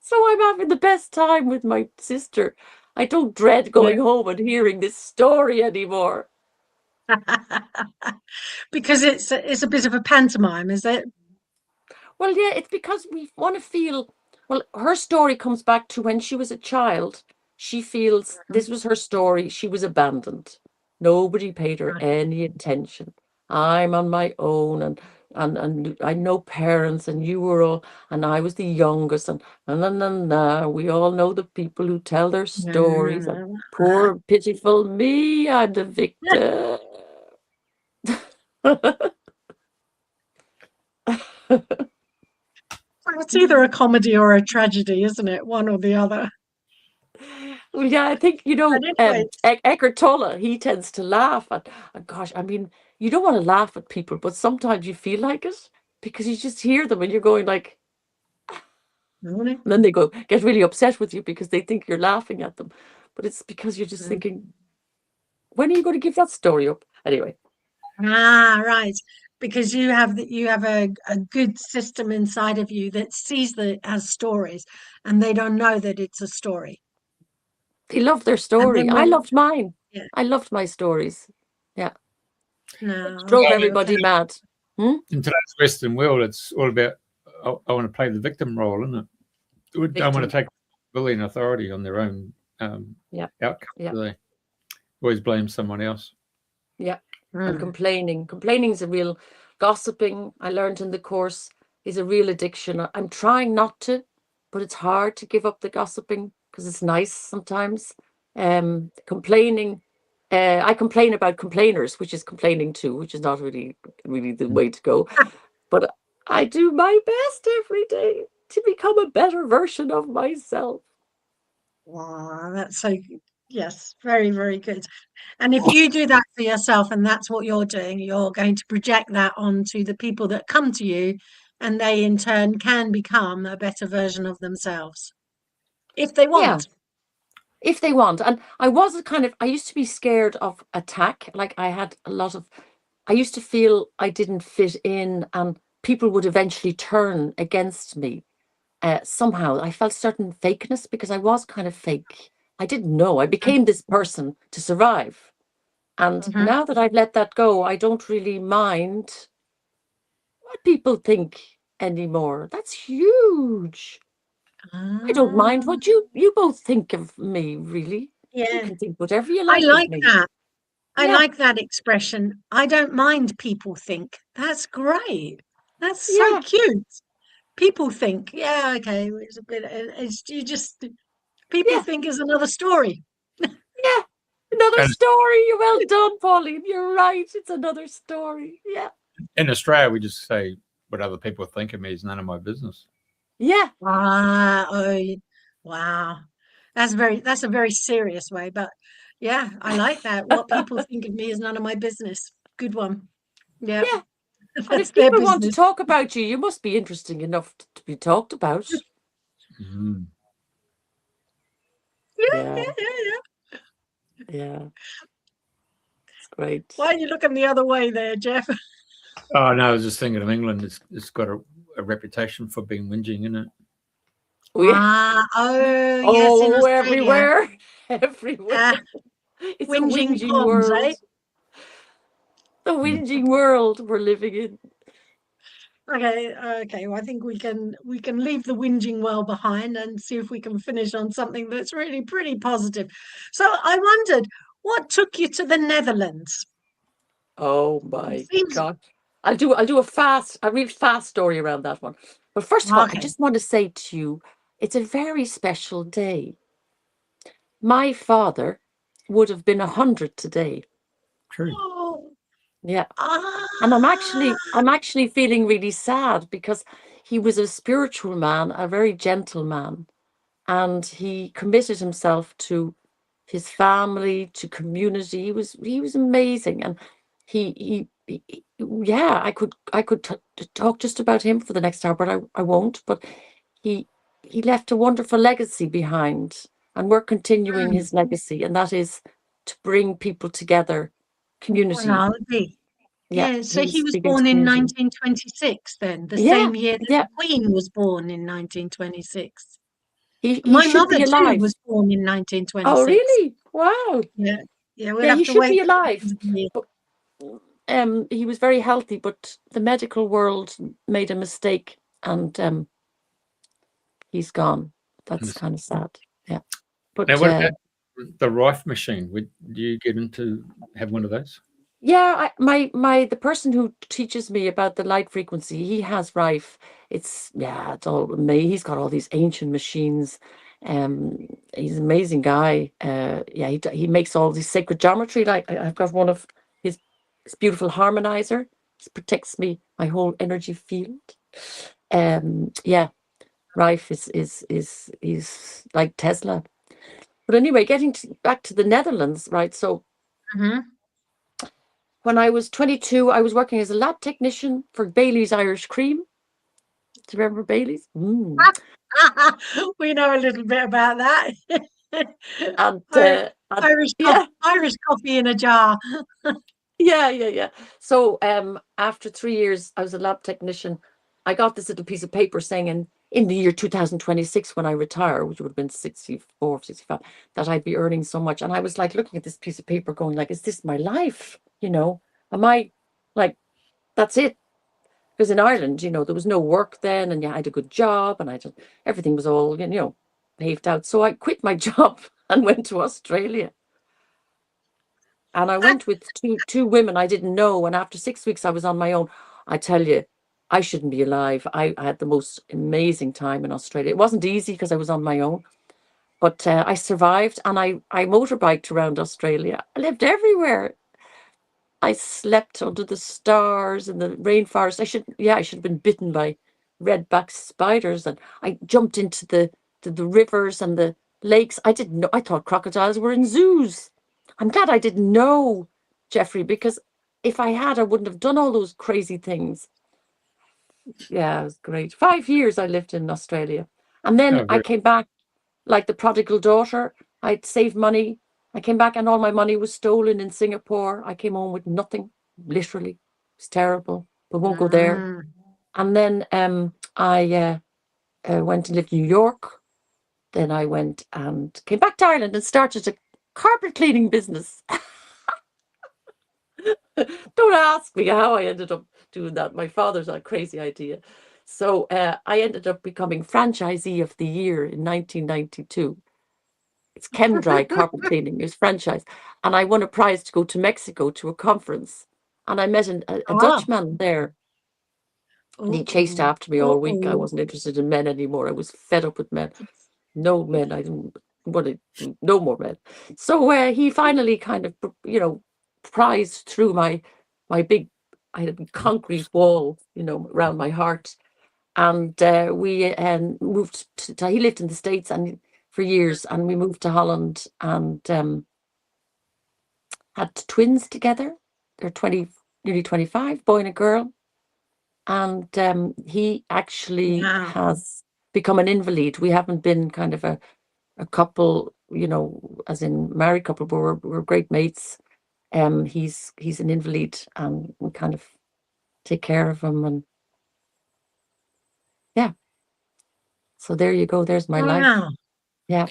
So I'm having the best time with my sister. I don't dread going home and hearing this story anymore.
Because it's a bit of a pantomime, is it?
Well, yeah, it's because we want to feel, well, her story comes back to when she was a child. She feels this was her story. She was abandoned. Nobody paid her any attention. I'm on my own, and I know parents, and you were all, and I was the youngest, and we all know the people who tell their stories. And poor, pitiful me, I'm the victim.
It's either a comedy or a tragedy, isn't it? One or the other.
Well, yeah, I think,
Anyway.
Eckhart Tolle, he tends to laugh at, gosh, I mean, you don't want to laugh at people, but sometimes you feel like it, because you just hear them and you're going like, and then they get really upset with you because they think you're laughing at them. But it's because you're just thinking, when are you going to give that story up? Anyway.
Right. Because you have a good system inside of you that sees it as stories, and they don't know that it's a story.
They love their story. I loved mine. Yeah. I loved my stories. Yeah.
No,
drove everybody mad.
In today's Western world, it's all about, I want to play the victim role, isn't it? They don't want to take responsibility and authority on their own outcome. They always blame someone else.
Yeah. And complaining is a real, gossiping, I learned in the course, is a real addiction. I'm trying not to, but it's hard to give up the gossiping because it's nice sometimes. Complaining, I complain about complainers, which is complaining too, which is not really the way to go. But I do my best every day to become a better version of myself.
Wow, that's so, yes, very, very good. And if you do that for yourself, and that's what you're doing, you're going to project that onto the people that come to you, and they in turn can become a better version of themselves if they want.
Yeah, if they want. And I used to be scared of attack. Like I used to feel I didn't fit in, and people would eventually turn against me. Somehow I felt certain fakeness because I was kind of fake. I didn't know. I became this person to survive. And now that I've let that go, I don't really mind what people think anymore. That's huge. I don't mind what you both think of me, really.
Yeah.
You can think whatever you
I
like
like
of me.
that. I like that expression. I don't mind people think. That's great. That's so cute. People think, yeah, okay, it's a bit, people think is another story.
Yeah, another story. Well done, Pauline. You're right. It's another story. Yeah.
In Australia, we just say what other people think of me is none of my business.
Yeah.
Wow. That's a very serious way, but yeah, I like that. What people think of me is none of my business. Good one. Yeah.
Yeah. And if people want to talk about you, you must be interesting enough to be talked about.
Yeah.
Yeah. Great.
Why are you looking the other way there, Jeff?
Oh no, I was just thinking of England. It's got a reputation for being whinging, isn't it?
Oh, yes, in
Oh,
Australia.
everywhere. Everywhere. It's a
Whinging
whinging
Poms,
world.
eh?
The whinging world we're living in.
Okay. Well, I think we can leave the whinging well behind and see if we can finish on something that's really pretty positive. So I wondered, what took you to the Netherlands?
Oh
It
my
seems
God. I'll do a real fast story around that one. But first of all, I
okay.
just want to say to you, it's a very special day. My father would have been 100 today.
True.
Oh,
Yeah.
ah,
And I'm actually feeling really sad because he was a spiritual man, a very gentle man, and he committed himself to his family, to community. He was amazing, and yeah, I could talk just about him for the next hour, but I won't. But he he left a wonderful legacy behind, and we're continuing his legacy, and that is to bring people together, community.
well,
Yeah,
yeah. So
he was
he was
big into
born in
community.
1926, then, the
Yeah,
same year that
yeah.
the Queen was born in 1926.
He
My
should
mother
be
too
alive.
was born in
Oh,
1926.
really? Wow.
Yeah, yeah. We'll
Yeah,
have
he
to
should
wait
be
for a
alive.
couple of years.
But he was very healthy, but the medical world made a mistake, and he's gone. That's kind of sad. Yeah.
Now,
But
what about the Rife machine? Do you get into have one of those?
yeah, the person who teaches me about the light frequency, he has Rife. It's all me. He's got all these ancient machines. He's an amazing guy. Yeah, he makes all these sacred geometry. Like I've got one of his beautiful harmonizer. It protects my whole energy field. Yeah, Rife is like Tesla. But anyway, back to the Netherlands, right? So
Mhm.
when I was 22, I was working as a lab technician for Bailey's Irish Cream. Do you remember Bailey's?
We know a little bit about that.
And,
Ir-
and
Irish
yeah,
Irish coffee in a jar.
yeah. So after 3 years, I was a lab technician. I got this little piece of paper saying in the year 2026, when I retire, which would have been 64, 65, that I'd be earning so much. And I was like looking at this piece of paper going like, is this my life? Am I like, that's it? Because in Ireland, there was no work then, and I had a good job, and everything was all, paved out. So I quit my job and went to Australia. And I went with two women I didn't know. And after 6 weeks, I was on my own. I tell you, I shouldn't be alive. I had the most amazing time in Australia. It wasn't easy because I was on my own, but I survived, and I motorbiked around Australia. I lived everywhere. I slept under the stars in the rainforest. I should have been bitten by redback spiders, and I jumped into the rivers and the lakes. I didn't know. I thought crocodiles were in zoos. I'm glad I didn't know, Jeffrey, because if I had, I wouldn't have done all those crazy things. Yeah, it was great. 5 years I lived in Australia, and then
Oh,
I
very.
came back like the prodigal daughter. I'd saved money. I came back and all my money was stolen in Singapore. I came home with nothing, literally. It was terrible, but won't go there.
Mm.
And then I went and lived in New York. Then I went and came back to Ireland and started a carpet cleaning business. Don't ask me how I ended up doing that. My father's a crazy idea. So I ended up becoming franchisee of the year in 1992. It's Chem-Dry carpet cleaning. It was franchise. And I won a prize to go to Mexico to a conference. And I met a
Ah.
Dutchman there. And he chased
Uh-oh.
after me all week. I
Uh-oh.
wasn't interested in men anymore. I was fed up with men. No men. I didn't want to do no more men. So he finally kind of, prized through my big, I had a concrete wall, around my heart. And we moved he lived in the States and for years, and we moved to Holland and had twins together. They're nearly 25, boy and a girl. And he actually
Wow.
has become an invalid. We haven't been kind of a couple, as in married couple, but we're great mates. He's an invalid, and we kind of take care of him, and yeah. So there you go. There's my life.
Wow.
Yeah.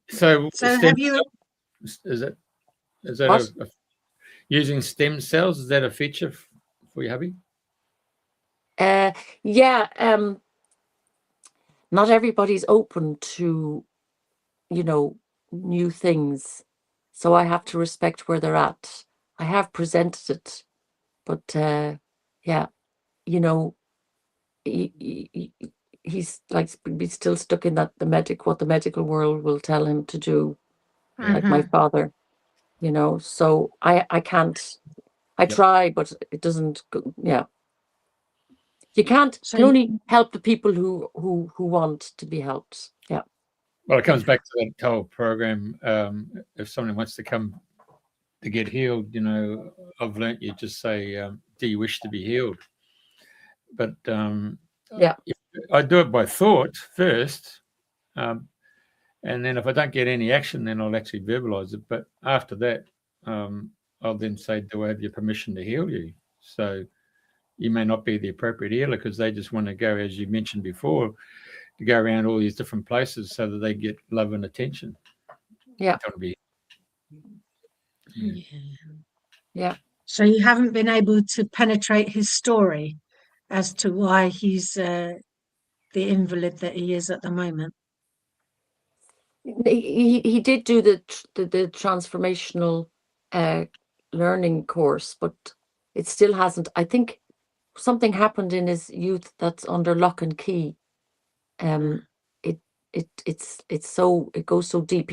So
So
stem
have you?
cells, is that
What?
using stem cells? Is that a feature for your hubby?
Yeah. Not everybody's open to, new things, so I have to respect where they're at. I have presented it, but yeah, he's like still stuck in that what the medical world will tell him to do, like my father. So I can't. I try, but it doesn't go. Yeah, you can't.
So
Can only help the people who want to be helped. Yeah.
Well, it comes back to that whole program. If someone wants to come to get healed, I've learnt you just say, "Do you wish to be healed?" But
Yeah.
I do it by thought first, and then if I don't get any action, then I'll actually verbalize it. But after that, I'll then say, "Do I have your permission to heal you?" So you may not be the appropriate healer because they just want to go, as you mentioned before, to go around all these different places so that they get love and attention.
Yeah. Yeah.
So you haven't been able to penetrate his story as to why he's the invalid that he is at the moment.
He did do the transformational learning course, but it still hasn't. I think something happened in his youth that's under lock and key. It goes so deep.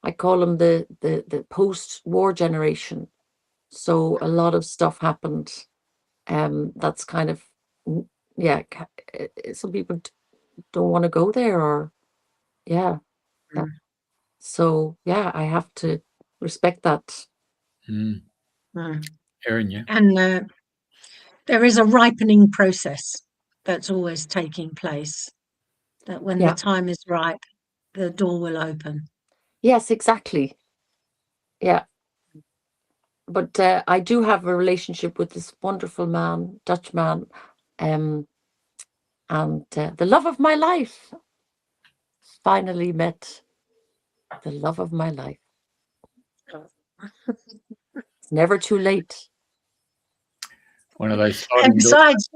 I call him the post-war generation. So a lot of stuff happened. That's kind of, yeah. Some people don't want to go there, or yeah. So yeah, I have to respect that.
Erin, yeah.
And there is a ripening process that's always taking place, that when the time is ripe, the door will open.
Yes, exactly. Yeah. But I do have a relationship with this wonderful man, Dutch man, and the love of my life. Finally met the love of my life. It's never too late.
One of those.
And besides,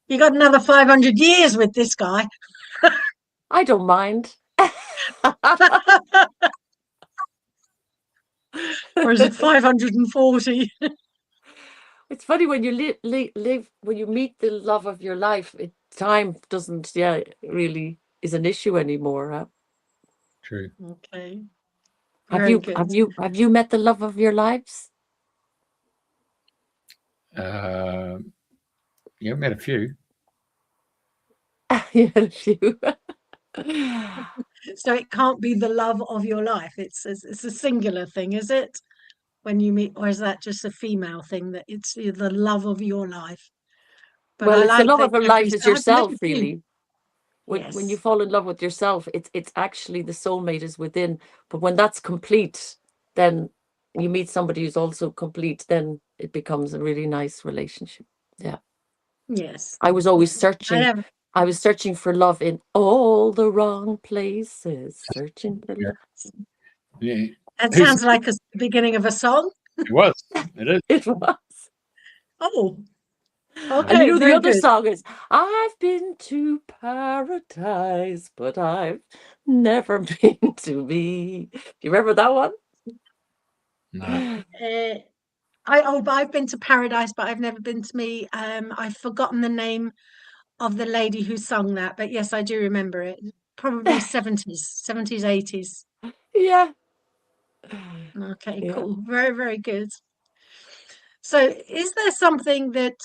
you got another 500 years with this guy.
I don't mind.
Or is it 540?
It's funny when you live when you meet the love of your life. Time doesn't, really is an issue anymore. Huh?
True.
Okay.
Have you met the love of your lives?
Yeah, I've met a few.
You had a few.
So it can't be the love of your life. It's a singular thing, is it? When you meet, or is that just a female thing, that it's the love of your life? But
Well,
I
it's the
like
love
that
of your life is
I've met
yourself,
a few.
really. When you
Yes.
fall in love with yourself, it's actually the soulmate is within. But when that's complete, then you meet somebody who's also complete, then it becomes a really nice relationship. Yeah.
Yes.
I was always searching. I was searching for love in all the wrong places. Searching for love.
Yeah.
That sounds like the beginning of a song.
It was. It is.
It was.
Oh.
And
Okay.
the other
good.
song is, I've been to paradise, but I've never been to me. Do you remember that one?
No.
I've been to paradise, but I've never been to me. I've forgotten the name of the lady who sung that, but yes, I do remember it. Probably 70s, 80s.
Yeah.
Okay,
Yeah.
cool. Very, very good. So is there something that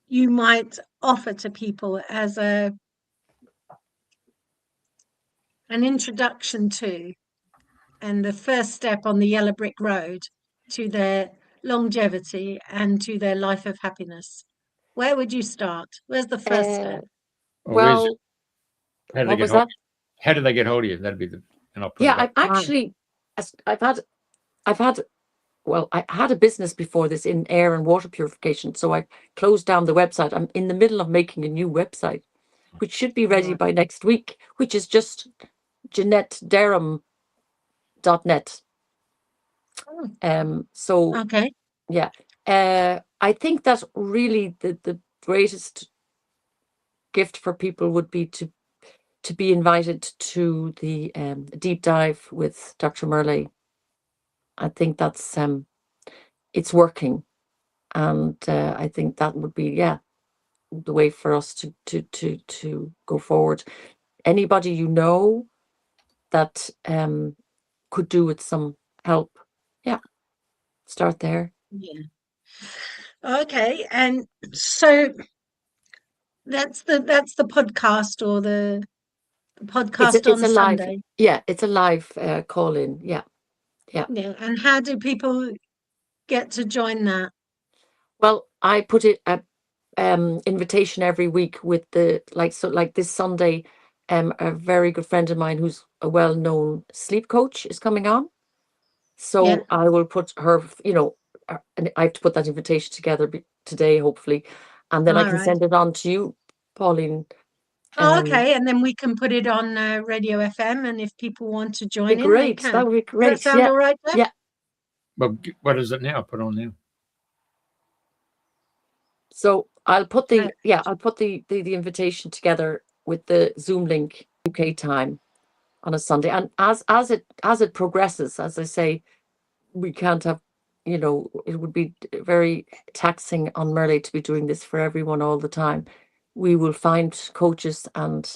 you might offer to people as an introduction to, and the first step on the yellow brick road to their longevity and to their life of happiness? Where would you start? Where's the first step?
Well,
how do they get hold of you? That'd be and I'll put it up.
I've actually, I've had I had a business before this in air and water purification, so I closed down the website. I'm in the middle of making a new website, which should be ready by next week, which is just JanetteDerham.net. So
Okay.
yeah, I think that really the greatest gift for people would be to be invited to the deep dive with Dr. Merlee. I think that's it's working, and I think that would be the way for us to go forward. Anybody you know that could do with some help, start there.
Yeah. Okay, and so that's the podcast, or the podcast on
It's a live,
Sunday.
it's a live call in. Yeah.
Yeah, and how do people get to join that?
Well, I put it a invitation every week with like this Sunday. A very good friend of mine who's a well-known sleep coach is coming on. So
Yeah.
I will put her, and I have to put that invitation together today, hopefully, and then I
All
can
right.
send it on to you, Pauline.
Oh, okay, and then we can put it on Radio FM, and if people want to join
Be
in, they
great.
can.
That would be
Does
great.
that sound all right, Jeff?
Yeah.
Well, what is it now? Put on now.
So I'll put the invitation together with the Zoom link UK time on a Sunday, and as it progresses, as I say, we can't have, it would be very taxing on Merlee to be doing this for everyone all the time. We will find coaches and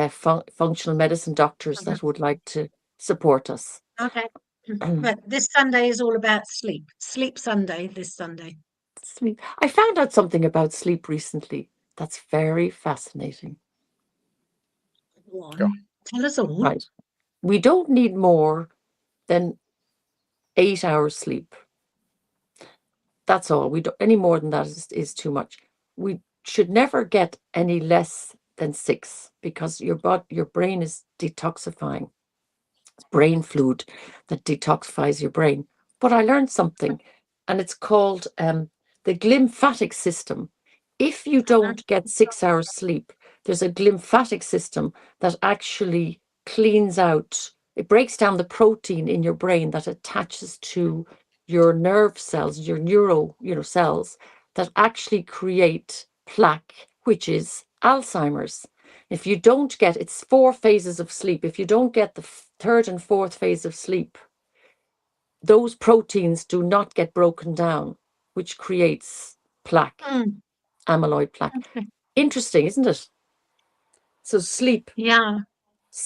functional medicine doctors that would like to support us.
Okay. But this Sunday is all about sleep. Sleep Sunday this Sunday.
Sleep. I found out something about sleep recently that's very fascinating.
Go on.
Go.
Tell us all.
Right. We don't need more than 8 hours sleep. That's all. We don't, any more than that is too much. We should never get any less than 6, because your brain is detoxifying. It's brain fluid that detoxifies your brain. But I learned something, and it's called the glymphatic system. If you don't get 6 hours sleep, there's a glymphatic system that actually cleans out, it breaks down the protein in your brain that attaches to your nerve cells, your neuro cells, that actually create plaque, which is Alzheimer's. If you don't get, it's 4 phases of sleep. If you don't get the 3rd and 4th phase of sleep, those proteins do not get broken down, which creates plaque, amyloid plaque.
Okay.
Interesting, isn't it? So sleep.
Yeah.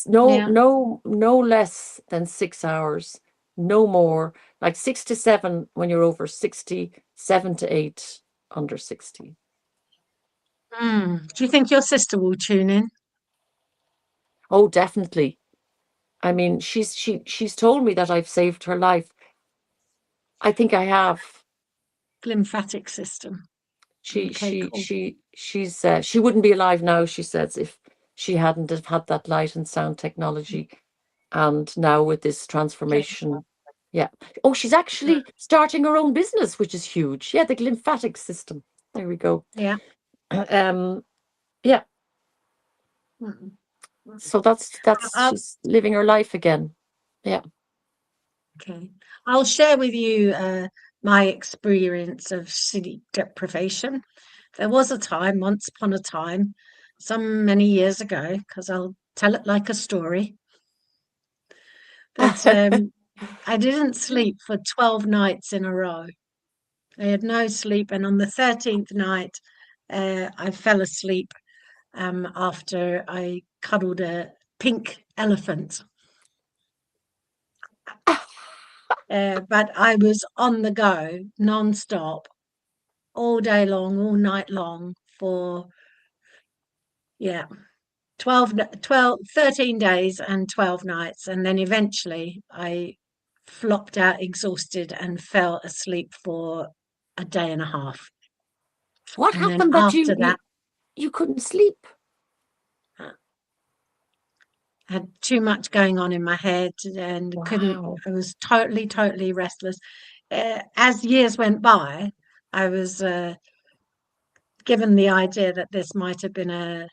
No less than 6 hours, no more. Like 6 to 7 when you're over 60, 7 to 8 under 60.
Do you think your sister will tune in?
Oh, definitely. I mean, she's told me that I've saved her life. I think I have.
Glymphatic system.
She wouldn't be alive now, she says, if she hadn't have had that light and sound technology. And now with this transformation, yeah. Oh, she's actually starting her own business, which is huge. Yeah, the glymphatic system. There we go.
Yeah.
Yeah. So that's she's living her life again. Yeah.
Okay. I'll share with you my experience of sleep deprivation. There was a time, once upon a time, many years ago, because I'll tell it like a story, that I didn't sleep for 12 nights in a row. I had no sleep, and on the 13th night, I fell asleep after I cuddled a pink elephant. But I was on the go, non-stop, all day long, all night long, for 13 days and 12 nights. And then eventually I flopped out exhausted and fell asleep for a day and a half.
What
And then
happened that
after that,
you couldn't sleep?
had too much going on in my head and couldn't.
Wow.
I was totally restless. As years went by, I was given the idea that this might have been an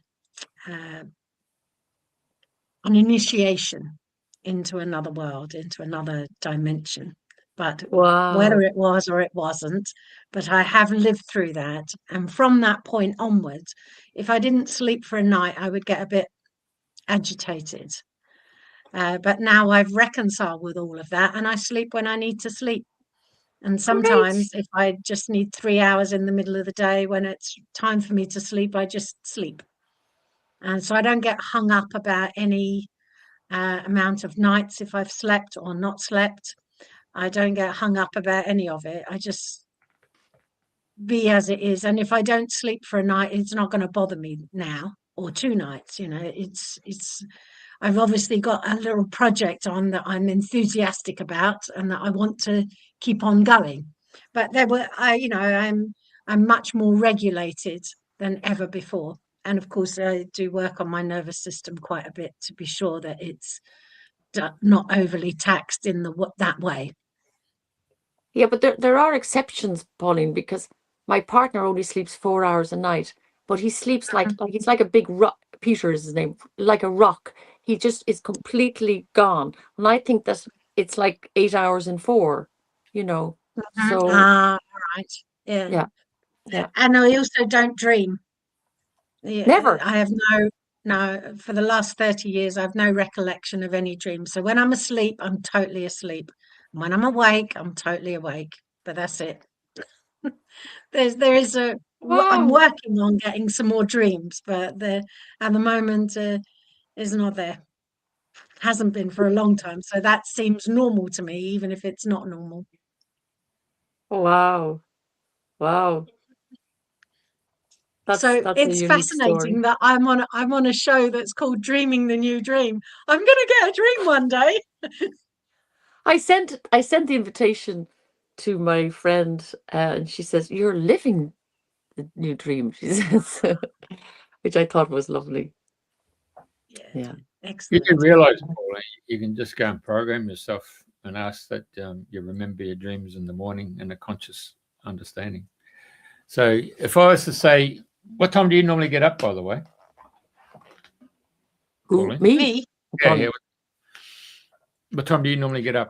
initiation into another world, into another dimension. But whether
Wow.
it was or it wasn't, but I have lived through that. And from that point onwards, if I didn't sleep for a night, I would get a bit agitated. But now I've reconciled with all of that, and I sleep when I need to sleep. And sometimes,
Great.
if I just need 3 hours in the middle of the day when it's time for me to sleep, I just sleep. And so I don't get hung up about any amount of nights if I've slept or not slept. I don't get hung up about any of it. I just be as it is. And if I don't sleep for a night, it's not going to bother me now, or 2 nights. I've obviously got a little project on that I'm enthusiastic about and that I want to keep on going. But I'm much more regulated than ever before. And of course, I do work on my nervous system quite a bit to be sure that it's not overly taxed in that way.
Yeah, but there are exceptions, Pauline, because my partner only sleeps 4 hours a night, but he sleeps like he's like a big rock. Peter is his name, like a rock. He just is completely gone. And I think that it's like 8 hours in 4, you know. So
Right. Yeah.
yeah.
And I also don't dream.
Never.
I have no, for the last 30 years, I've no recollection of any dream. So when I'm asleep, I'm totally asleep. And when I'm awake, I'm totally awake. But that's it. I'm
Wow.
working on getting some more dreams, but at the moment is not there. Hasn't been for a long time. So that seems normal to me, even if it's not normal.
Wow. Wow.
So
That's a
it's
unique story.
fascinating that I'm on a show that's called Dreaming the New Dream. I'm going to get a dream one day.
I sent the invitation to my friend, and she says, "You're living the new dream," she says, which I thought was lovely. Yeah.
You
Excellent.
do realise, Pauline, you can just go and program yourself and ask that you remember your dreams in the morning in a conscious understanding. So if I was to say, what time do you normally get up, by the way?
Who?
Pauline?
Me?
Me,
Yeah. What time do you normally get up?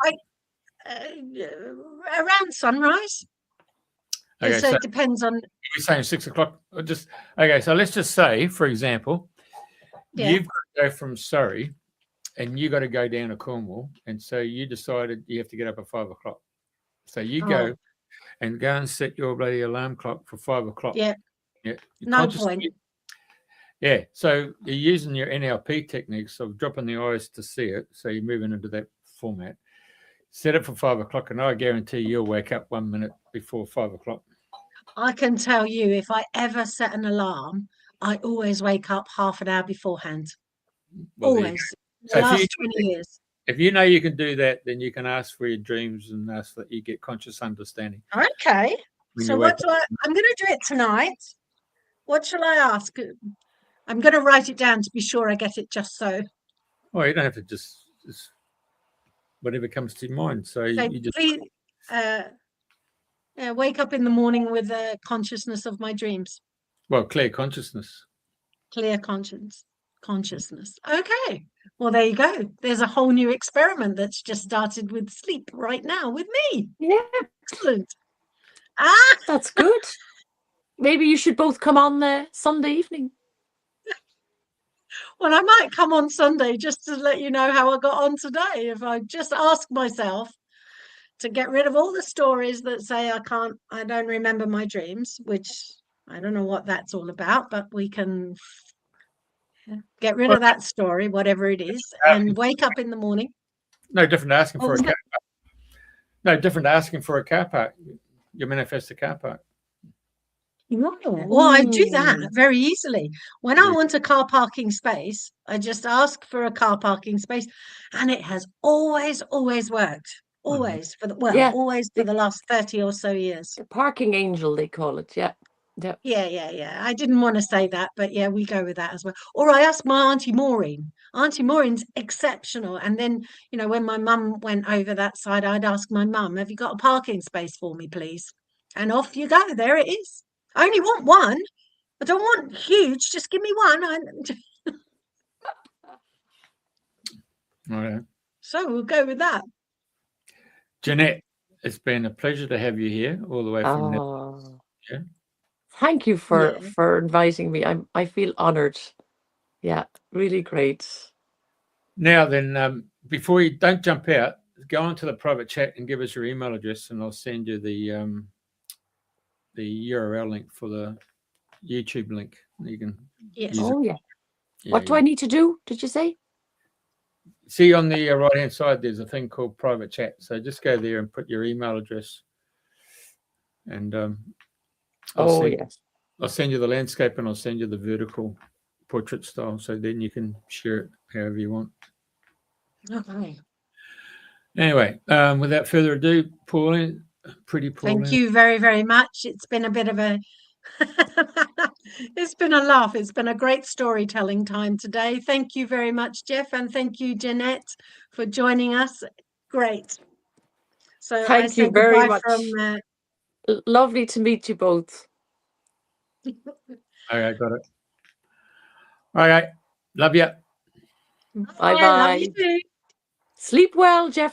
around sunrise.
Okay,
So
so
it depends on.
you're saying 6 o'clock. Okay. So let's just say, for example,
Yeah.
you've got to go from Surrey, and you got to go down to Cornwall, and so you decided you have to get up at 5 o'clock. So you go and set your bloody alarm clock for 5 o'clock.
Yeah.
Yeah.
No point.
Yeah. So you're using your NLP techniques of dropping the eyes to see it. So you're moving into that format. Set it for 5 o'clock, and I guarantee you'll wake up 1 minute before 5 o'clock.
I can tell you, if I ever set an alarm, I always wake up half an hour beforehand.
Well,
Always.
So
The last 20 years.
if you know you can do that, then you can ask for your dreams and ask that you get conscious understanding.
Okay.
when
So
you
what
wake
do I'm going to do it tonight. What shall I ask? I'm going to write it down to be sure I get it just so.
Oh, you don't have to just whatever comes to your mind. So
So
you just
please wake up in the morning with a consciousness of my dreams.
clear consciousness.
Clear consciousness. Okay. Well, there you go. There's a whole new experiment that's just started with sleep right now with me.
Yeah.
Excellent.
That's good. Maybe you should both come on the Sunday evening.
Well, I might come on Sunday just to let you know how I got on today. If I just ask myself to get rid of all the stories that say I don't remember my dreams, which I don't know what that's all about, but we can get rid of that story, whatever it is, and wake up in the morning.
No different to asking
What
for a
was
car park. No different to asking for a car park. You manifest a car park.
Well, I do that very easily. When I
Yeah.
want a car parking space, I just ask for a car parking space, and it has always worked. Always always for the last 30 or so years.
The parking angel, they call it. Yeah. Yeah.
Yeah. I didn't want to say that, but yeah, we go with that as well. Or I asked my Auntie Maureen. Auntie Maureen's exceptional. And then, when my mum went over that side, I'd ask my mum, have you got a parking space for me, please? And off you go. There it is. I only want one. I don't want huge. Just give me one.
All right.
So we'll go with that.
Janette, it's been a pleasure to have you here all the way from
Oh,
yeah.
thank you
Yeah.
for inviting me. I feel honored. Yeah, really great.
Now then, before you don't jump out, go onto the private chat and give us your email address, and I'll send you the URL link for the YouTube link. You can
Yes.
use it.
Oh, yeah.
Yeah,
What do I need to do? Did you say?
See on the right hand side, there's a thing called private chat. So just go there and put your email address, and
Oh, yes.
I'll send you the landscape and I'll send you the vertical portrait style. So then you can share it however you want.
Okay.
Anyway, without further ado, Pauline, Priti Pauline.
Thank you very, very much. It's been a bit of a it's been a laugh. It's been a great storytelling time today. Thank you very much, Jeff, and thank you, Janette, for joining us. Great. So I
Thank
say
you very
goodbye
much.
from
Lovely to meet you both.
Okay, got it. All right. Love you.
Bye. Love you
Bye-bye.
too.
Sleep well, Jeff.